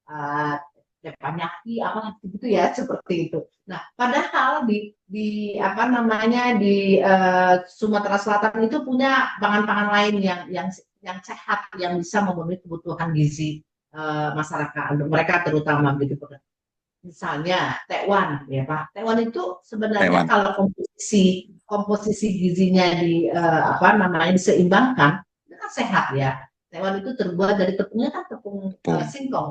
uh, teppanyaki apa gitu ya seperti itu. Nah, padahal di apa namanya di Sumatera Selatan itu punya pangan-pangan lain yang sehat yang bisa memenuhi kebutuhan gizi masyarakat mereka terutama gitu. Misalnya tekwan ya Pak. Tekwan itu sebenarnya Taiwan. kalau komposisi gizinya apa namanya diseimbangkan itu kan sehat ya. Tekwan itu terbuat dari tepungnya kan tepung Tepung. singkong,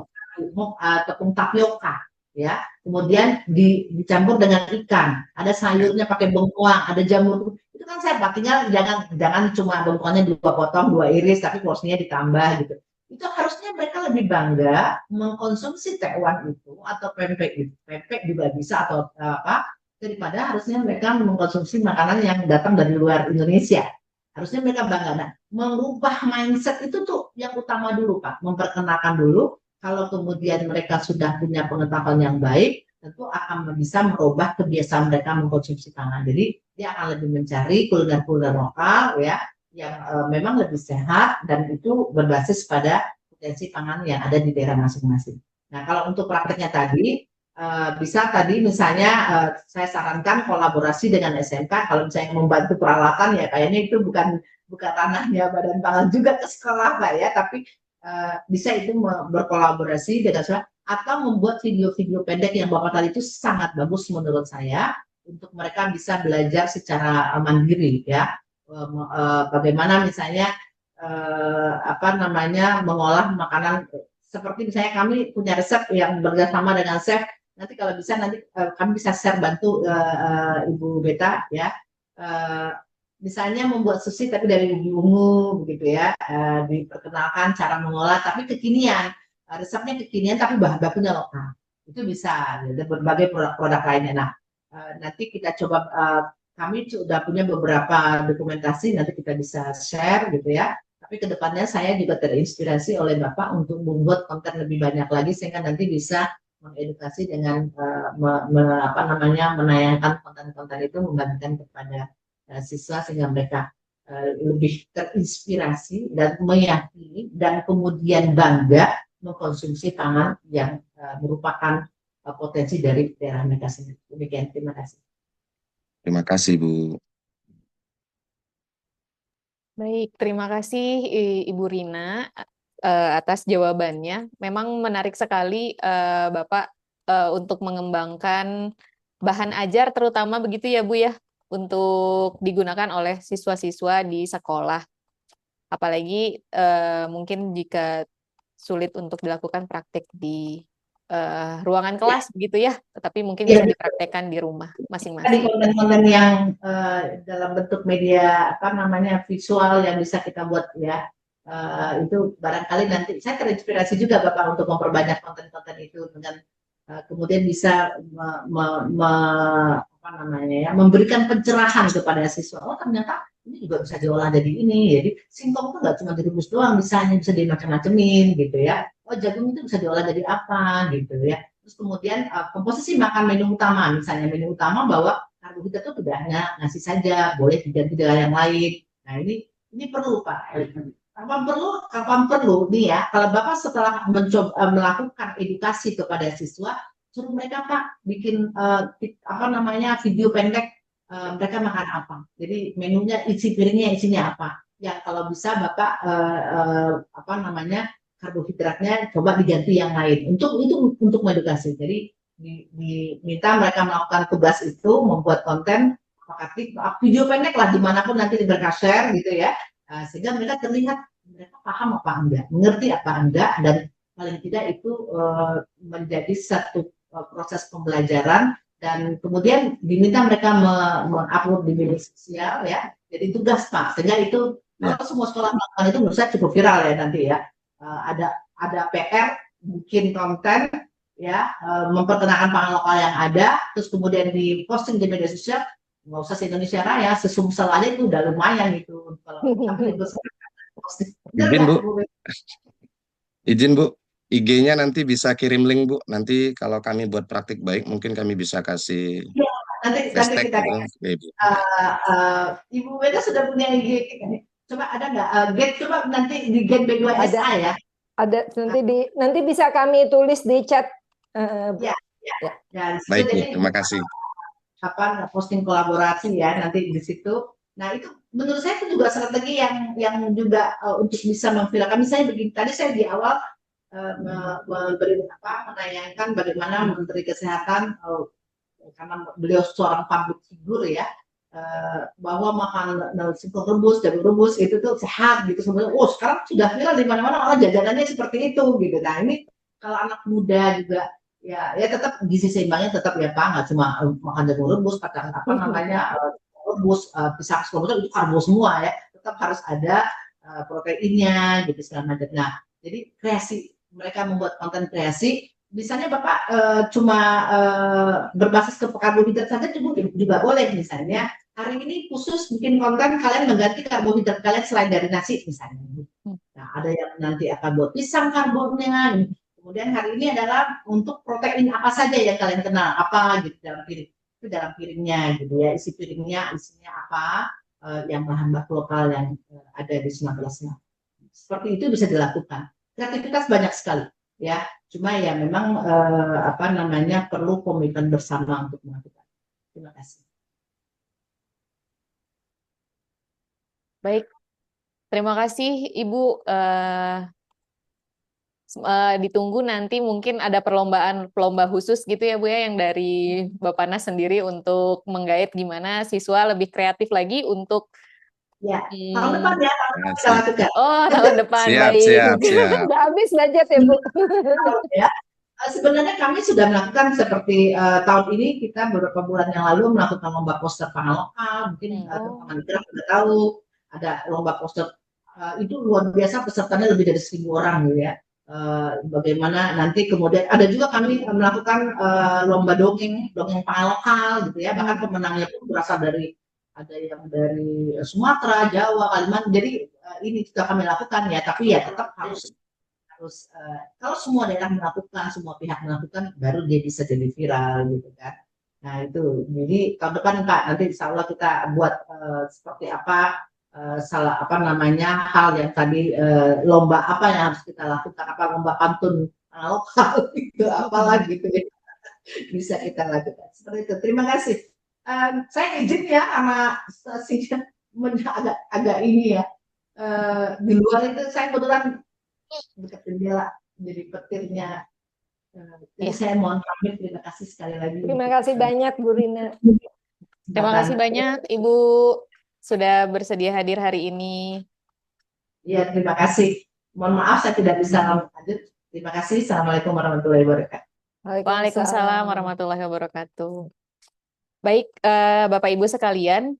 tepung tapioka ya. Kemudian dicampur dengan ikan, ada sayurnya pakai bengkoang, ada jamur. Itu kan sehat, tinggal jangan cuma bengkoangnya 2 potong, 2 iris tapi porsinya ditambah gitu. Itu harusnya mereka lebih bangga mengkonsumsi tekwan itu atau pempek itu. Pempek juga bisa atau apa daripada harusnya mereka mengkonsumsi makanan yang datang dari luar Indonesia. Harusnya mereka bangga. Nah, mengubah mindset itu tuh yang utama dulu Pak. Memperkenalkan dulu. Kalau kemudian mereka sudah punya pengetahuan yang baik, tentu akan bisa merubah kebiasaan mereka mengkonsumsi pangan. Jadi dia akan lebih mencari kuliner-kuliner lokal ya yang memang lebih sehat dan itu berbasis pada potensi pangan yang ada di daerah masing-masing. Nah, kalau untuk prakteknya tadi bisa tadi misalnya saya sarankan kolaborasi dengan SMK kalau misalnya membantu peralatan ya kayaknya itu bukan ranahnya Badan Pangan juga ke sekolah Pak ya, tapi bisa itu berkolaborasi dengan sekolah atau membuat video-video pendek yang Bapak tadi itu sangat bagus menurut saya untuk mereka bisa belajar secara mandiri ya. Bagaimana misalnya apa namanya mengolah makanan seperti misalnya kami punya resep yang bekerjasama dengan chef nanti kalau bisa nanti kami bisa share bantu Ibu Beta ya misalnya membuat sushi tapi dari ungu begitu ya diperkenalkan cara mengolah tapi kekinian resepnya kekinian tapi bahan bakunya lokal itu bisa ada berbagai produk lainnya. Nah nanti kita coba kami sudah punya beberapa dokumentasi nanti kita bisa share gitu ya tapi kedepannya saya juga terinspirasi oleh Bapak untuk membuat konten lebih banyak lagi sehingga nanti bisa mengedukasi dengan apa namanya menayangkan konten-konten itu membagikan kepada siswa sehingga mereka lebih terinspirasi dan meyakini dan kemudian bangga mengkonsumsi pangan yang merupakan potensi dari daerah mereka sendiri. Demikian, terima kasih. Terima kasih, Bu. Baik, terima kasih Ibu Rina atas jawabannya. Memang menarik sekali Bapak untuk mengembangkan bahan ajar terutama begitu ya Bu ya untuk digunakan oleh siswa-siswa di sekolah. Apalagi mungkin jika sulit untuk dilakukan praktek di ruangan kelas begitu ya, tetapi mungkin bisa dipraktekkan di rumah Di masing-masing. konten-konten yang dalam bentuk media apa namanya visual yang bisa kita buat ya itu barangkali nanti saya terinspirasi juga Bapak untuk memperbanyak konten-konten itu dengan kemudian bisa apa namanya ya memberikan pencerahan kepada siswa. Oh ternyata ini juga bisa diolah jadi ini. Jadi singkong itu nggak cuma direbus doang, bisa dimacam-macamin gitu ya. Oh jagung itu bisa diolah jadi apa gitu ya. Terus kemudian komposisi makan menu utama, misalnya menu utama bahwa karbohidrat itu tidak hanya nasi saja, boleh diganti dengan yang lain. Nah ini perlu Pak. Kapan perlu nih ya. Kalau Bapak setelah mencoba melakukan edukasi kepada siswa, suruh mereka Pak bikin apa namanya video pendek mereka makan apa. Jadi menunya isi piringnya isinya apa. Ya kalau bisa Bapak apa namanya karbohidratnya coba diganti yang lain. Untuk mengedukasi. Jadi diminta mereka melakukan tugas itu membuat konten video pendek lah dimanapun nanti mereka share gitu ya. Sehingga mereka terlihat mereka paham apa enggak, mengerti apa enggak, dan paling tidak itu menjadi satu proses pembelajaran dan kemudian diminta mereka mengupload di media sosial ya. Jadi tugas Pak, sehingga itu kalau semua sekolah melakukan itu menurut saya cukup viral ya nanti ya. Ada PR bikin konten ya memperkenalkan pangan lokal yang ada, terus kemudian diposting di media sosial. Nggak usah se-Indonesia Raya, se-Sumsel aja itu udah lumayan gitu. Kalau Izin Bu, izin Bu, IG-nya nanti bisa kirim link Bu. Nanti kalau kami buat praktik baik, mungkin kami bisa kasih nanti hashtag kita gitu. Ibu Beta sudah punya IG Coba ada nggak get, coba nanti di get B2SA ya. Ada nanti bisa kami tulis di chat. Ya, ya. Ya. Ya, di situ Baik, Bu. jadi Terima kasih. apa posting kolaborasi ya nanti di situ. Nah itu menurut saya itu juga strategi yang juga untuk bisa memfilterkan. Misalnya begini, tadi saya di awal menayangkan bagaimana Menteri Kesehatan karena beliau seorang public figure ya, bahwa makan singkong rebus, jagung rebus itu tuh sehat gitu sebenarnya. Oh sekarang sudah viral di mana-mana orang jajanannya seperti itu gitu. Nah ini kalau anak muda juga ya tetap gizi seimbangnya tetap ya Pak, nggak cuma makan jagung rebus, kata apa namanya rebus pisang segala itu karbo semua ya, tetap harus ada proteinnya gitu segala macam. Nah jadi kreasi, mereka membuat konten kreasi. Misalnya Bapak cuma berbasis ke karbohidrat saja juga boleh. Misalnya hari ini khusus bikin konten kalian mengganti karbohidrat kalian selain dari nasi misalnya. Nah, ada yang nanti akan buat pisang karbonnya. Kemudian hari ini adalah untuk protein apa saja yang kalian kenal, apa gitu dalam piring. Itu dalam piringnya gitu ya, isi piringnya isinya apa, yang bahan baku lokal yang ada di Sumatera Selatan. Seperti itu bisa dilakukan. Kreativitas banyak sekali ya. Cuma ya memang apa namanya perlu komitmen bersama untuk melakukan. Terima kasih. Baik, terima kasih Ibu. Ditunggu nanti mungkin ada lomba khusus gitu ya Bu ya, yang dari Bapak Nas sendiri untuk menggait gimana siswa lebih kreatif lagi untuk Ya, tahun depan ya, tahun depan kita lakukan. Oh, tahun depan. Siap, Baik. siap, siap. Udah habis budget ya Bu. Ya. Sebenarnya kami sudah melakukan seperti tahun ini kita beberapa bulan yang lalu melakukan lomba poster pangan lokal. Mungkin teman-teman kita sudah tahu ada lomba poster itu luar biasa, pesertanya lebih dari 1.000 orang gitu ya. Bagaimana nanti kemudian ada juga kami melakukan lomba dongeng pangan lokal gitu ya. Bahkan pemenangnya pun berasal dari ada yang dari Sumatera, Jawa, Kalimantan. Jadi ini sudah kami lakukan ya, tapi ya tetap harus kalau semua daerah melakukan, semua pihak melakukan, baru dia bisa jadi viral gitu kan. Nah itu, jadi tahun depan Pak, nanti insya Allah kita buat seperti apa apa namanya hal yang tadi lomba apa yang harus kita lakukan, apa lomba pantun lokal gitu, apalah gitu ya bisa kita lakukan. Seperti itu. Terima kasih. Saya izin ya sama agak ini ya. Di luar itu saya kebetulan dekat jendela jadi petirnya. Jadi saya mohon pamit, terima kasih sekali lagi. Terima kasih banyak Bu Rina. Terima kasih banyak Ibu sudah bersedia hadir hari ini. Iya, terima kasih. Mohon maaf saya tidak bisa lanjut. Terima kasih. Assalamualaikum warahmatullahi wabarakatuh. Waalaikumsalam warahmatullahi wabarakatuh. Baik, Bapak Ibu sekalian,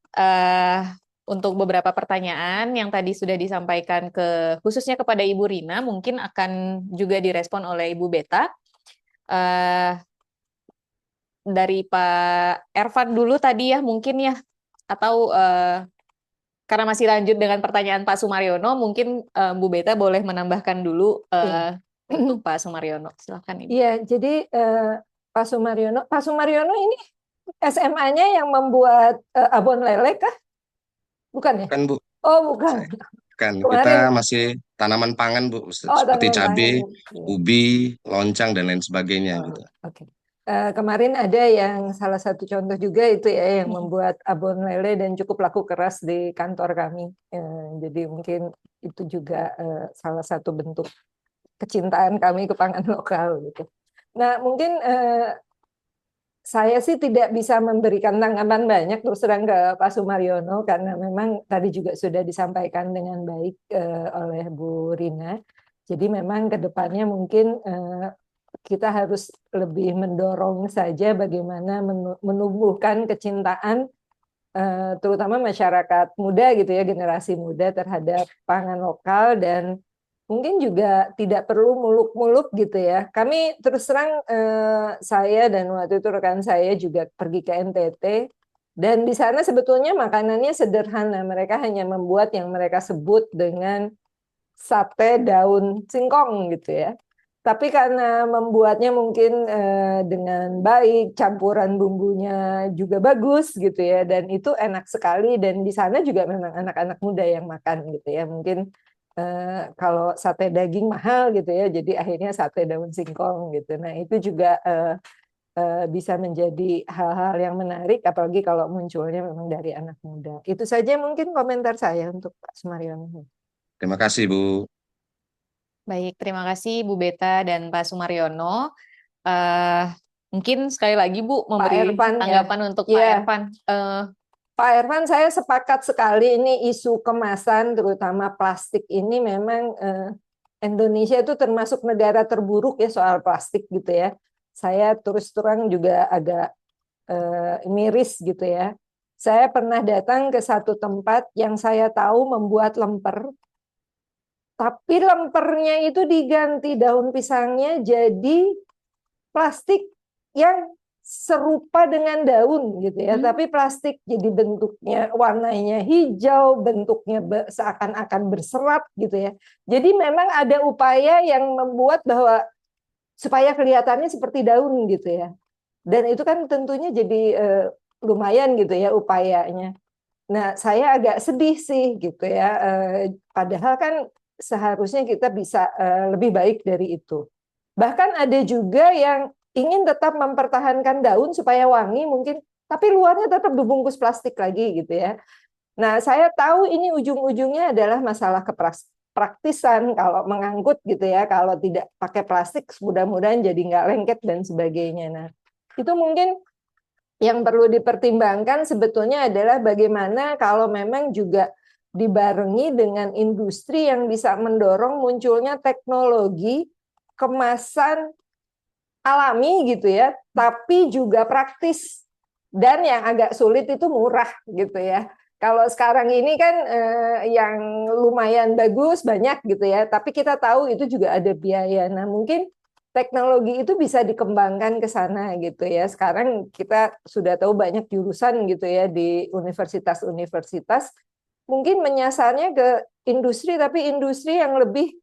untuk beberapa pertanyaan yang tadi sudah disampaikan khususnya kepada Ibu Rina, mungkin akan juga direspon oleh Ibu Beta. Dari Pak Ervan dulu tadi ya mungkin ya, atau karena masih lanjut dengan pertanyaan Pak Sumaryono, mungkin Bu Beta boleh menambahkan dulu untuk Pak Sumaryono. Silakan Ibu. Iya, jadi Pak Sumaryono ini SMA-nya yang membuat abon lele kah? Bukan ya? Bukan, Bu. Oh, bukan. Bukan. Kita masih tanaman pangan, Bu. Seperti cabai, ubi, loncang, dan lain sebagainya. Gitu. Oke. Kemarin ada yang salah satu contoh juga itu ya, yang membuat abon lele dan cukup laku keras di kantor kami. Jadi mungkin itu juga salah satu bentuk kecintaan kami ke pangan lokal. Gitu. Nah, mungkin saya sih tidak bisa memberikan tanggapan banyak terus terang ke Pak Sumaryono karena memang tadi juga sudah disampaikan dengan baik oleh Bu Rina. Jadi memang ke depannya mungkin kita harus lebih mendorong saja bagaimana menumbuhkan kecintaan terutama masyarakat muda gitu ya, generasi muda terhadap pangan lokal, dan mungkin juga tidak perlu muluk-muluk gitu ya. Kami terus terang saya dan waktu itu rekan saya juga pergi ke NTT, dan di sana sebetulnya makanannya sederhana. Mereka hanya membuat yang mereka sebut dengan sate daun singkong gitu ya. Tapi karena membuatnya mungkin dengan baik, campuran bumbunya juga bagus gitu ya, dan itu enak sekali. Dan di sana juga memang anak-anak muda yang makan gitu ya. Mungkin kalau sate daging mahal gitu ya, jadi akhirnya sate daun singkong gitu. Nah itu juga bisa menjadi hal-hal yang menarik, apalagi kalau munculnya memang dari anak muda. Itu saja mungkin komentar saya untuk Pak Sumaryono. Terima kasih, Bu. Baik, terima kasih Bu Beta dan Pak Sumaryono. Eh, mungkin sekali lagi Bu Pak memberi Ervan ya. tanggapan untuk Pak Iya. Ervan. Pak Ervan, saya sepakat sekali ini isu kemasan, terutama plastik ini memang Indonesia itu termasuk negara terburuk ya soal plastik gitu ya. Saya terus terang juga agak miris gitu ya. Saya pernah datang ke satu tempat yang saya tahu membuat lemper, tapi lempernya itu diganti daun pisangnya jadi plastik yang serupa dengan daun gitu ya, tapi plastik jadi bentuknya warnanya hijau, bentuknya seakan-akan berserat gitu ya. Jadi memang ada upaya yang membuat bahwa supaya kelihatannya seperti daun gitu ya. Dan itu kan tentunya jadi lumayan gitu ya upayanya. Nah, saya agak sedih sih gitu ya. Padahal kan seharusnya kita bisa lebih baik dari itu. Bahkan ada juga yang ingin tetap mempertahankan daun supaya wangi mungkin, tapi luarnya tetap dibungkus plastik lagi gitu ya. Nah, saya tahu ini ujung-ujungnya adalah masalah kepraktisan kalau mengangkut gitu ya. Kalau tidak pakai plastik, mudah-mudahan jadi nggak lengket dan sebagainya. Nah, itu mungkin yang perlu dipertimbangkan sebetulnya adalah bagaimana kalau memang juga dibarengi dengan industri yang bisa mendorong munculnya teknologi kemasan alami gitu ya, tapi juga praktis, dan yang agak sulit itu murah gitu ya. Kalau sekarang ini kan yang lumayan bagus banyak gitu ya, tapi kita tahu itu juga ada biaya. Nah mungkin teknologi itu bisa dikembangkan ke sana gitu ya. Sekarang kita sudah tahu banyak jurusan gitu ya di universitas-universitas, mungkin menyasarnya ke industri, tapi industri yang lebih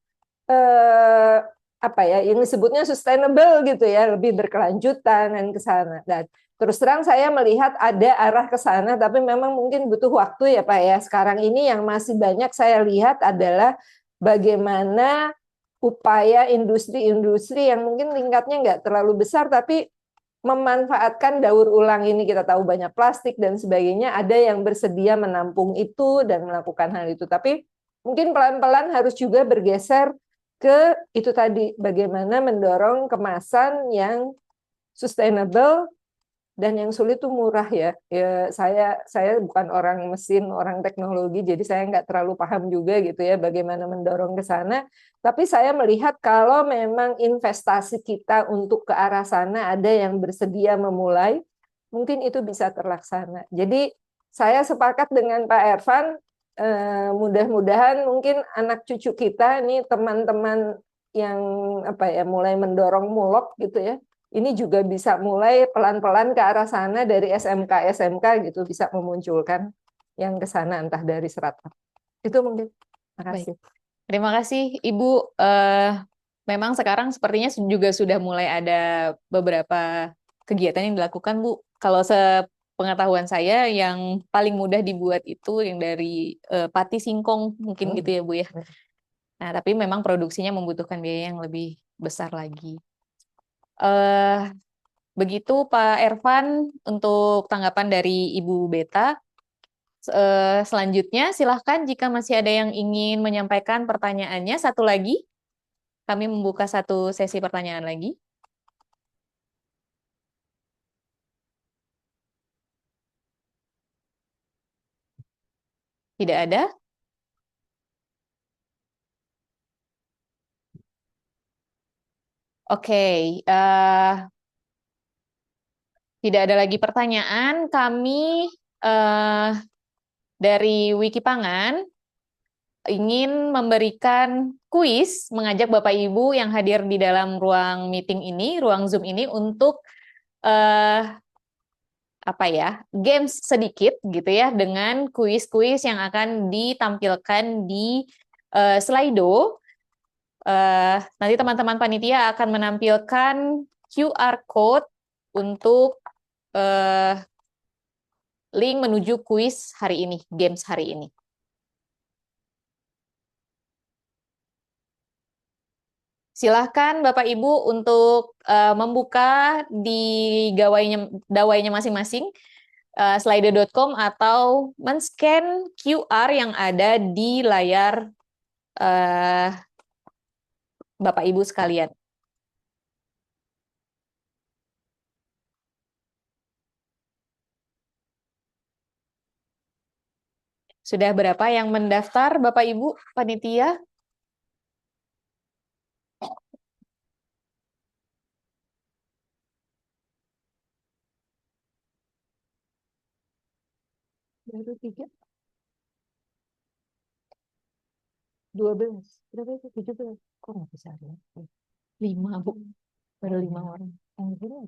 apa ya, ini sebutnya sustainable gitu ya, lebih berkelanjutan dan ke sana. Dan terus terang saya melihat ada arah ke sana, tapi memang mungkin butuh waktu ya Pak ya. Sekarang ini yang masih banyak saya lihat adalah bagaimana upaya industri-industri yang mungkin tingkatnya nggak terlalu besar, tapi memanfaatkan daur ulang ini. Kita tahu banyak plastik dan sebagainya, ada yang bersedia menampung itu dan melakukan hal itu. Tapi mungkin pelan-pelan harus juga bergeser ke itu tadi, bagaimana mendorong kemasan yang sustainable dan yang sulit itu murah ya. Ya saya bukan orang mesin, orang teknologi, jadi saya nggak terlalu paham juga gitu ya bagaimana mendorong ke sana. Tapi saya melihat kalau memang investasi kita untuk ke arah sana ada yang bersedia memulai, mungkin itu bisa terlaksana. Jadi saya sepakat dengan Pak Ervan, mudah-mudahan mungkin anak cucu kita nih, teman-teman yang apa ya mulai mendorong mulok gitu ya, ini juga bisa mulai pelan-pelan ke arah sana dari SMK gitu, bisa memunculkan yang ke sana entah dari serata. Itu mungkin. Terima kasih. Terima kasih Ibu. Memang sekarang sepertinya juga sudah mulai ada beberapa kegiatan yang dilakukan Bu. Kalau sepengetahuan saya yang paling mudah dibuat itu yang dari pati singkong mungkin gitu ya Bu ya. Nah, tapi memang produksinya membutuhkan biaya yang lebih besar lagi. Begitu Pak Ervan untuk tanggapan dari Ibu Beta. Selanjutnya silahkan jika masih ada yang ingin menyampaikan pertanyaannya. Satu lagi, kami membuka satu sesi pertanyaan lagi. Tidak ada? Oke, tidak ada lagi pertanyaan. Kami dari Wikipangan ingin memberikan kuis, mengajak Bapak Ibu yang hadir di dalam ruang meeting ini, ruang Zoom ini untuk apa ya, games sedikit gitu ya, dengan kuis-kuis yang akan ditampilkan di Slido. Nanti teman-teman panitia akan menampilkan QR code untuk link menuju kuis hari ini, games hari ini. Silahkan Bapak Ibu untuk membuka di dawainya masing-masing, slido.com, atau men-scan QR yang ada di layar Bapak Ibu sekalian. Sudah berapa yang mendaftar Bapak Ibu panitia? Baru 3, 12, berapa itu? 17. Kok nggak bisa ya? 5, Bu. Baru 5 orang. Yang benar.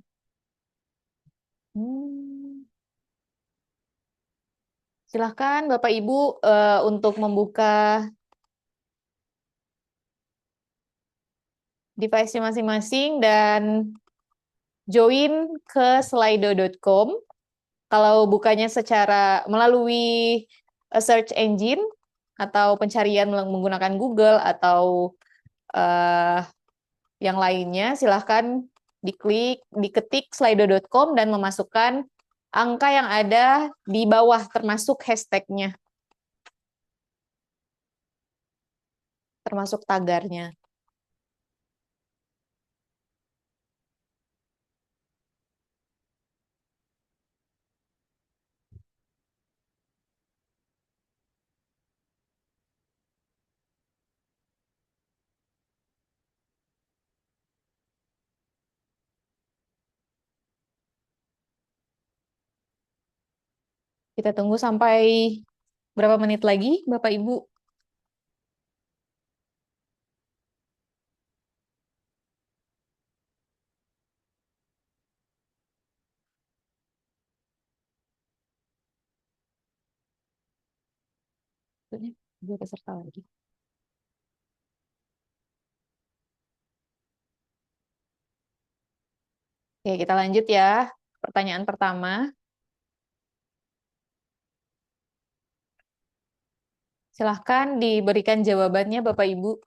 Silahkan Bapak Ibu untuk membuka device-nya masing-masing dan join ke slido.com. Kalau bukanya secara melalui search engine atau pencarian menggunakan Google atau yang lainnya, silahkan diketik slido.com dan memasukkan angka yang ada di bawah termasuk hashtag-nya, termasuk tagarnya. Kita tunggu sampai berapa menit lagi, Bapak Ibu? Dua peserta lagi. Oke, kita lanjut ya. Pertanyaan pertama. Silahkan diberikan jawabannya, Bapak Ibu.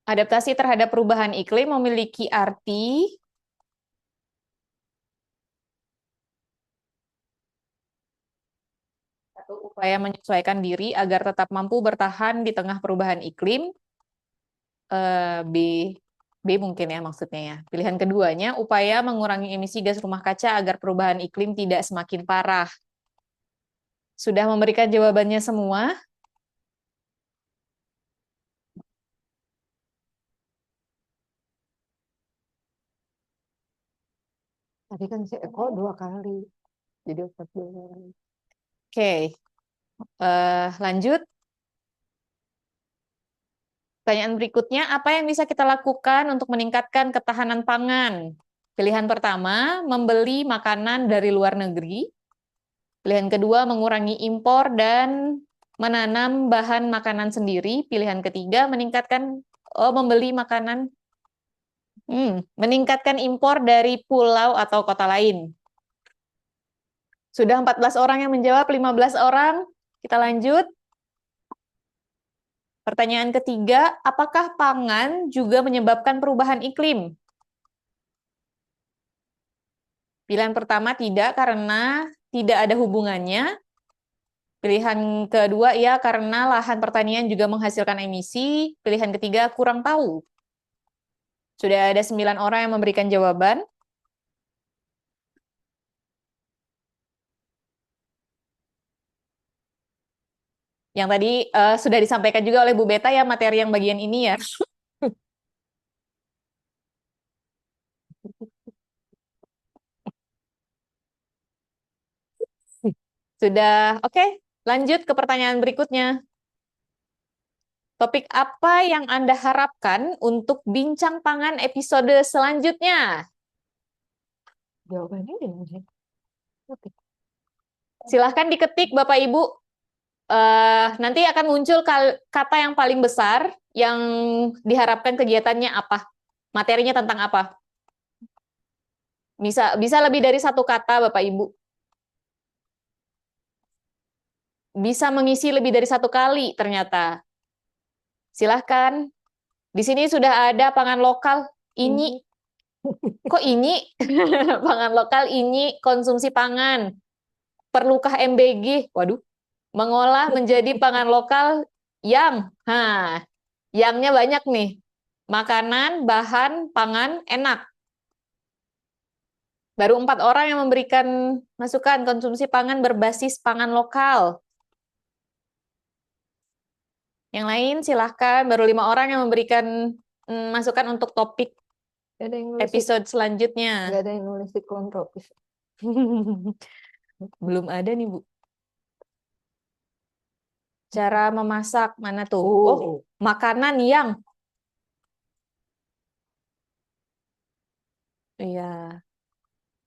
Adaptasi terhadap perubahan iklim memiliki arti satu, upaya menyesuaikan diri agar tetap mampu bertahan di tengah perubahan iklim. B, B mungkin ya maksudnya ya. Pilihan keduanya, upaya mengurangi emisi gas rumah kaca agar perubahan iklim tidak semakin parah. Sudah memberikan jawabannya semua? Tadi kan si Eko 2 kali. Jadi 42 kali. Oke, lanjut. Pertanyaan berikutnya, apa yang bisa kita lakukan untuk meningkatkan ketahanan pangan? Pilihan pertama, membeli makanan dari luar negeri. Pilihan kedua, mengurangi impor dan menanam bahan makanan sendiri. Pilihan ketiga, membeli makanan, meningkatkan impor dari pulau atau kota lain. Sudah 14 orang yang menjawab, 15 orang. Kita lanjut. Pertanyaan ketiga, apakah pangan juga menyebabkan perubahan iklim? Pilihan pertama tidak, karena tidak ada hubungannya. Pilihan kedua ya, karena lahan pertanian juga menghasilkan emisi. Pilihan ketiga kurang tahu. Sudah ada 9 orang yang memberikan jawaban. Yang tadi sudah disampaikan juga oleh Bu Beta ya, materi yang bagian ini ya. Sudah, oke. Lanjut ke pertanyaan berikutnya. Topik apa yang Anda harapkan untuk bincang pangan episode selanjutnya? Jawabannya dengan sih. Oke. Silahkan diketik Bapak Ibu. Nanti akan muncul kata yang paling besar yang diharapkan kegiatannya apa, materinya tentang apa. Bisa lebih dari satu kata Bapak Ibu. Bisa mengisi lebih dari satu kali ternyata. Silahkan. Di sini sudah ada pangan lokal. Ini kok ini? Pangan lokal ini konsumsi pangan. Perlukah MBG? Waduh. Mengolah menjadi pangan lokal yang. Yangnya banyak nih. Makanan, bahan, pangan, enak. Baru 4 orang yang memberikan masukan konsumsi pangan berbasis pangan lokal. Yang lain silahkan, baru 5 orang yang memberikan masukan untuk topik Gak ada yang nulis episode selanjutnya. Gak ada yang nulis siklon tropis. Belum ada nih, Bu. Cara memasak, mana tuh? Oh, Makanan yang. Iya.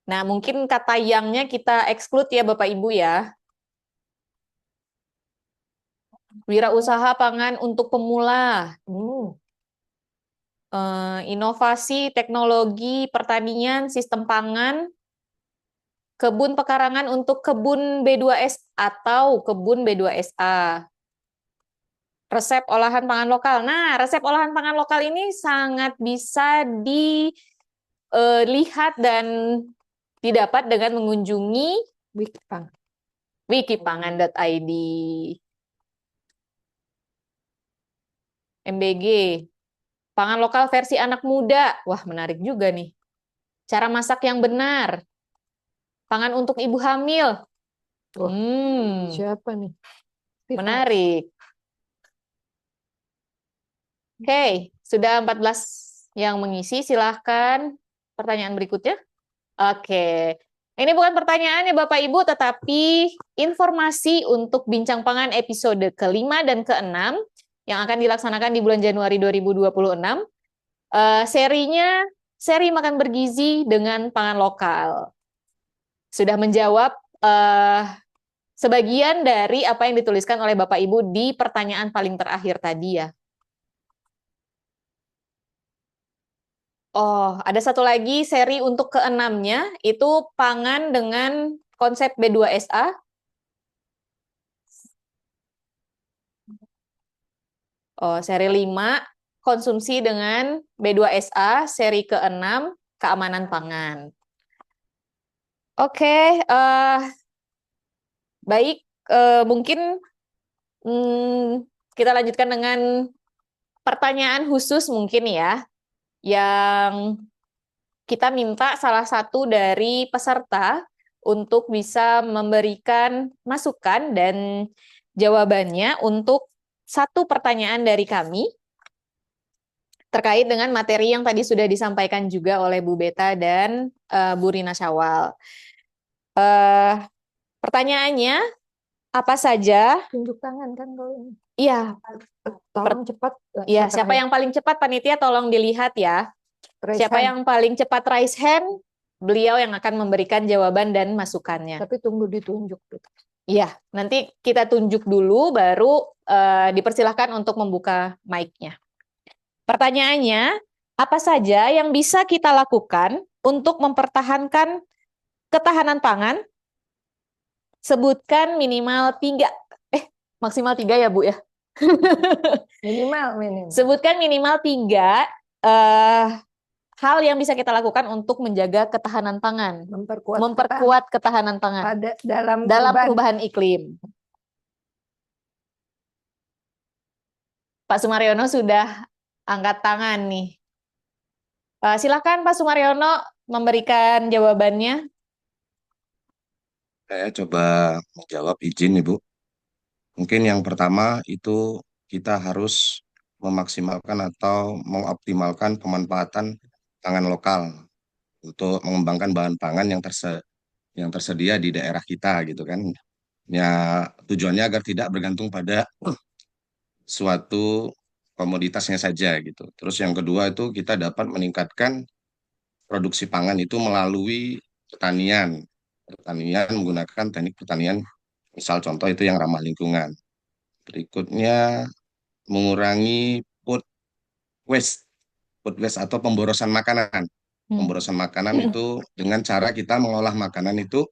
Nah, mungkin kata yangnya kita exclude ya, Bapak Ibu ya. Wirausaha pangan untuk pemula. Inovasi teknologi pertanian sistem pangan, kebun pekarangan untuk kebun B2S atau kebun B2SA. Resep olahan pangan lokal. Nah, resep olahan pangan lokal ini sangat bisa dilihat dan didapat dengan mengunjungi wikipangan.id. MBG. Pangan lokal versi anak muda. Wah, menarik juga nih. Cara masak yang benar. Pangan untuk ibu hamil. siapa nih? Menarik. Oke, sudah 14 yang mengisi. Silahkan pertanyaan berikutnya. Oke. Ini bukan pertanyaan ya Bapak Ibu, tetapi informasi untuk Bincang Pangan episode ke-5 dan ke-6 yang akan dilaksanakan di bulan Januari 2026. Serinya seri makan bergizi dengan pangan lokal. Sudah menjawab sebagian dari apa yang dituliskan oleh Bapak Ibu di pertanyaan paling terakhir tadi ya. Oh, ada satu lagi seri untuk ke-6-nya, itu pangan dengan konsep B2SA. Oh, seri 5, konsumsi dengan B2SA, seri ke-6, keamanan pangan. Oke, baik, mungkin kita lanjutkan dengan pertanyaan khusus mungkin ya, yang kita minta salah satu dari peserta untuk bisa memberikan masukan dan jawabannya untuk satu pertanyaan dari kami terkait dengan materi yang tadi sudah disampaikan juga oleh Bu Beta dan Bu Rina Syawal. Pertanyaannya, apa saja? Tunjuk tangan kan kalau ini. Iya. Tolong cepat. Iya, siapa yang paling cepat panitia tolong dilihat ya. Siapa yang paling cepat raise hand, beliau yang akan memberikan jawaban dan masukannya. Tapi tunggu ditunjuk. Iya, nanti kita tunjuk dulu, baru dipersilahkan untuk membuka mic-nya. Pertanyaannya, apa saja yang bisa kita lakukan untuk mempertahankan ketahanan pangan? Sebutkan minimal 3, maksimal 3 ya Bu ya? Minimal. Sebutkan minimal 3 hal yang bisa kita lakukan untuk menjaga ketahanan pangan, memperkuat ketahanan pangan dalam perubahan iklim. Pak Sumaryono sudah angkat tangan nih. Silakan Pak Sumaryono memberikan jawabannya. Saya coba menjawab, izin Ibu. Mungkin yang pertama itu kita harus memaksimalkan atau mengoptimalkan pemanfaatan pangan lokal untuk mengembangkan bahan pangan yang tersedia di daerah kita gitu kan. Ya, tujuannya agar tidak bergantung pada suatu komoditasnya saja gitu. Terus yang kedua itu kita dapat meningkatkan produksi pangan itu melalui pertanian. Pertanian menggunakan teknik pertanian, misal contoh itu yang ramah lingkungan. Berikutnya mengurangi waste, food waste atau pemborosan makanan. Pemborosan makanan itu dengan cara kita mengolah makanan itu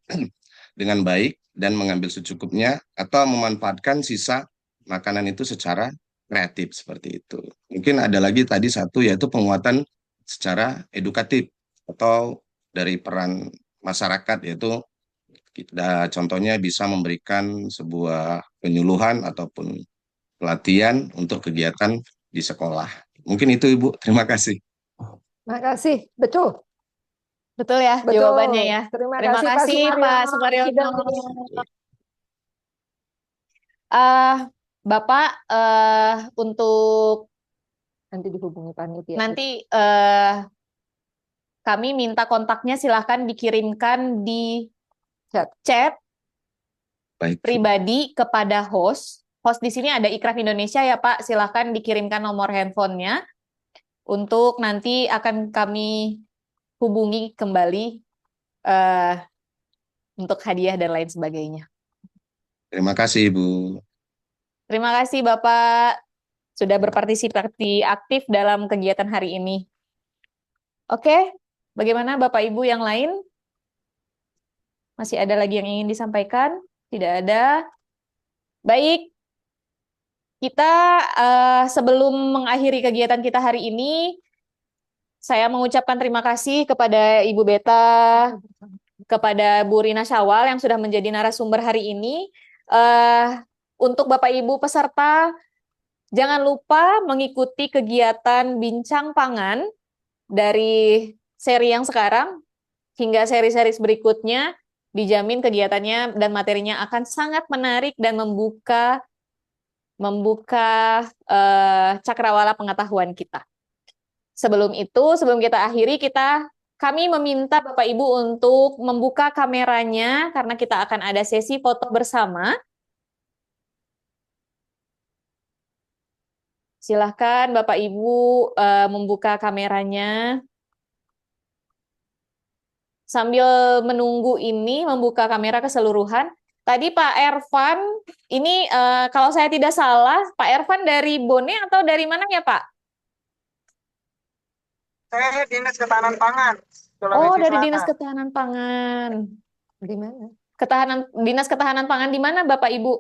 dengan baik dan mengambil secukupnya atau memanfaatkan sisa makanan itu secara kreatif seperti itu. Mungkin ada lagi tadi satu yaitu penguatan secara edukatif atau dari peran masyarakat yaitu kita contohnya bisa memberikan sebuah penyuluhan ataupun pelatihan untuk kegiatan di sekolah. Mungkin itu Ibu, terima kasih. Makasih, betul. Betul ya Betul. jawabannya ya. Terima Terima kasih, Pak kasih Pak Sumaryono. Sumaryono. Eh, Bapak, untuk Nanti dihubungi panitia. nanti kami minta kontaknya silahkan dikirimkan di chat Baik. pribadi kepada host. Host di sini ada Ikraf Indonesia ya Pak, silahkan dikirimkan nomor handphonenya untuk nanti akan kami hubungi kembali untuk hadiah dan lain sebagainya. Terima kasih Ibu. Terima kasih Bapak sudah berpartisipasi aktif dalam kegiatan hari ini. Oke, bagaimana Bapak Ibu yang lain? Masih ada lagi yang ingin disampaikan? Tidak ada. Baik, kita sebelum mengakhiri kegiatan kita hari ini, saya mengucapkan terima kasih kepada Ibu Beta, kepada Bu Rina Syawal yang sudah menjadi narasumber hari ini. Untuk Bapak Ibu peserta, jangan lupa mengikuti kegiatan Bincang Pangan dari seri yang sekarang hingga seri-seri berikutnya. Dijamin kegiatannya dan materinya akan sangat menarik dan membuka cakrawala pengetahuan kita. Sebelum itu, sebelum kita akhiri, kami meminta Bapak Ibu untuk membuka kameranya karena kita akan ada sesi foto bersama. Silahkan Bapak Ibu membuka kameranya. Sambil menunggu ini, membuka kamera keseluruhan. Tadi Pak Ervan, ini kalau saya tidak salah, Pak Ervan dari Bone atau dari mana ya Pak? Saya Dinas Ketahanan Pangan. Oh, Sulawesi dari Selatan. Dinas Ketahanan Pangan. Di mana? Dinas Ketahanan Pangan di mana Bapak Ibu?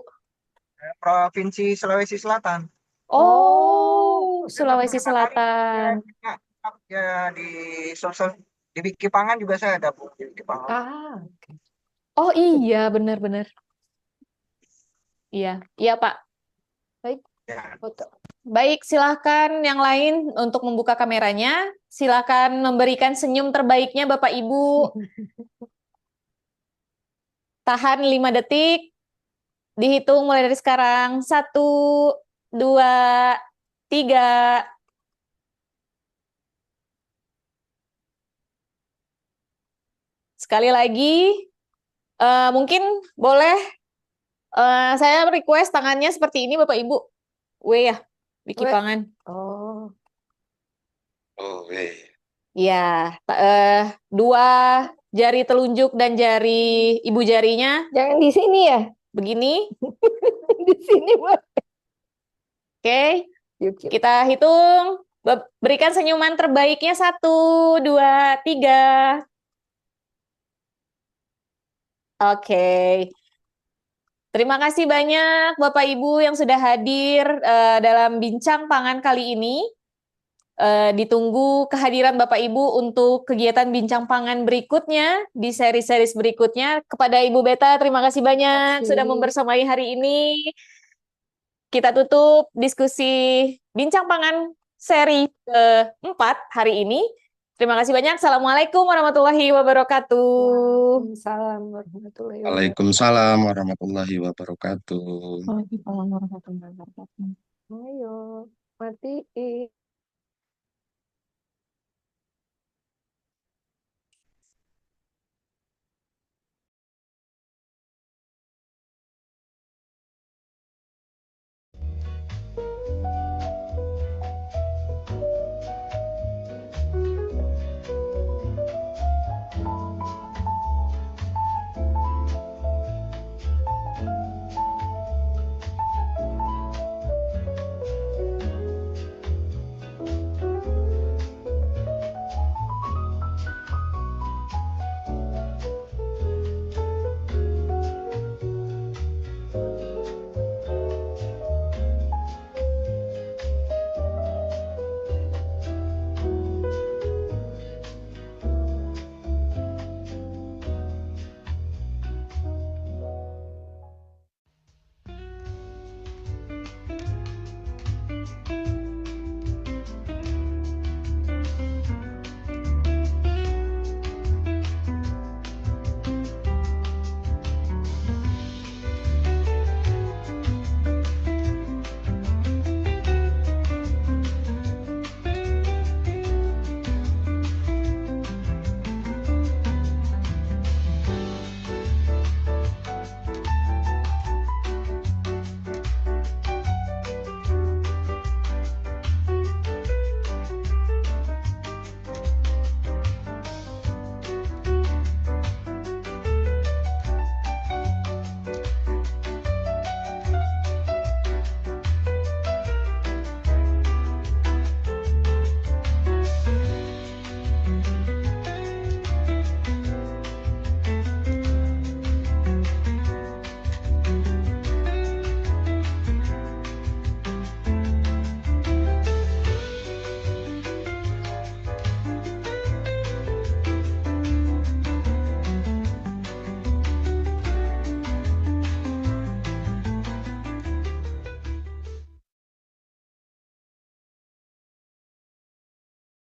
Provinsi Sulawesi Selatan. Oh, Sulawesi Selatan. Ya, di sosok di Wiki Pangan juga saya ada Bu, di Wiki Pangan. Oke. Oh iya, benar-benar. Iya, iya Pak. Baik, Ya. foto. Baik, silahkan yang lain untuk membuka kameranya. Silahkan memberikan senyum terbaiknya Bapak Ibu. Tahan 5 detik. Dihitung mulai dari sekarang. 1, 2, 3. Sekali lagi, mungkin boleh saya request tangannya seperti ini Bapak Ibu. W ya, Wiki W. Pangan. Oh, Oh, Ya, 2 jari telunjuk dan jari ibu jarinya jangan di sini ya. begini. Di sini, Bu. Oke, Yuk, yuk. kita hitung. Berikan senyuman terbaiknya 1, 2, 3. Oke. Terima kasih banyak Bapak Ibu yang sudah hadir dalam Bincang Pangan kali ini. Ditunggu kehadiran Bapak Ibu untuk kegiatan Bincang Pangan berikutnya, di seri-seri berikutnya. Kepada Ibu Beta, terima kasih banyak sudah membersamai hari ini. Kita tutup diskusi Bincang Pangan seri ke-4 hari ini. Terima kasih banyak. Assalamualaikum warahmatullahi wabarakatuh. Waalaikumsalam warahmatullahi wabarakatuh. Waalaikumsalam warahmatullahi wabarakatuh. Waalaikumsalam warahmatullahi wabarakatuh. Ayo, matiin.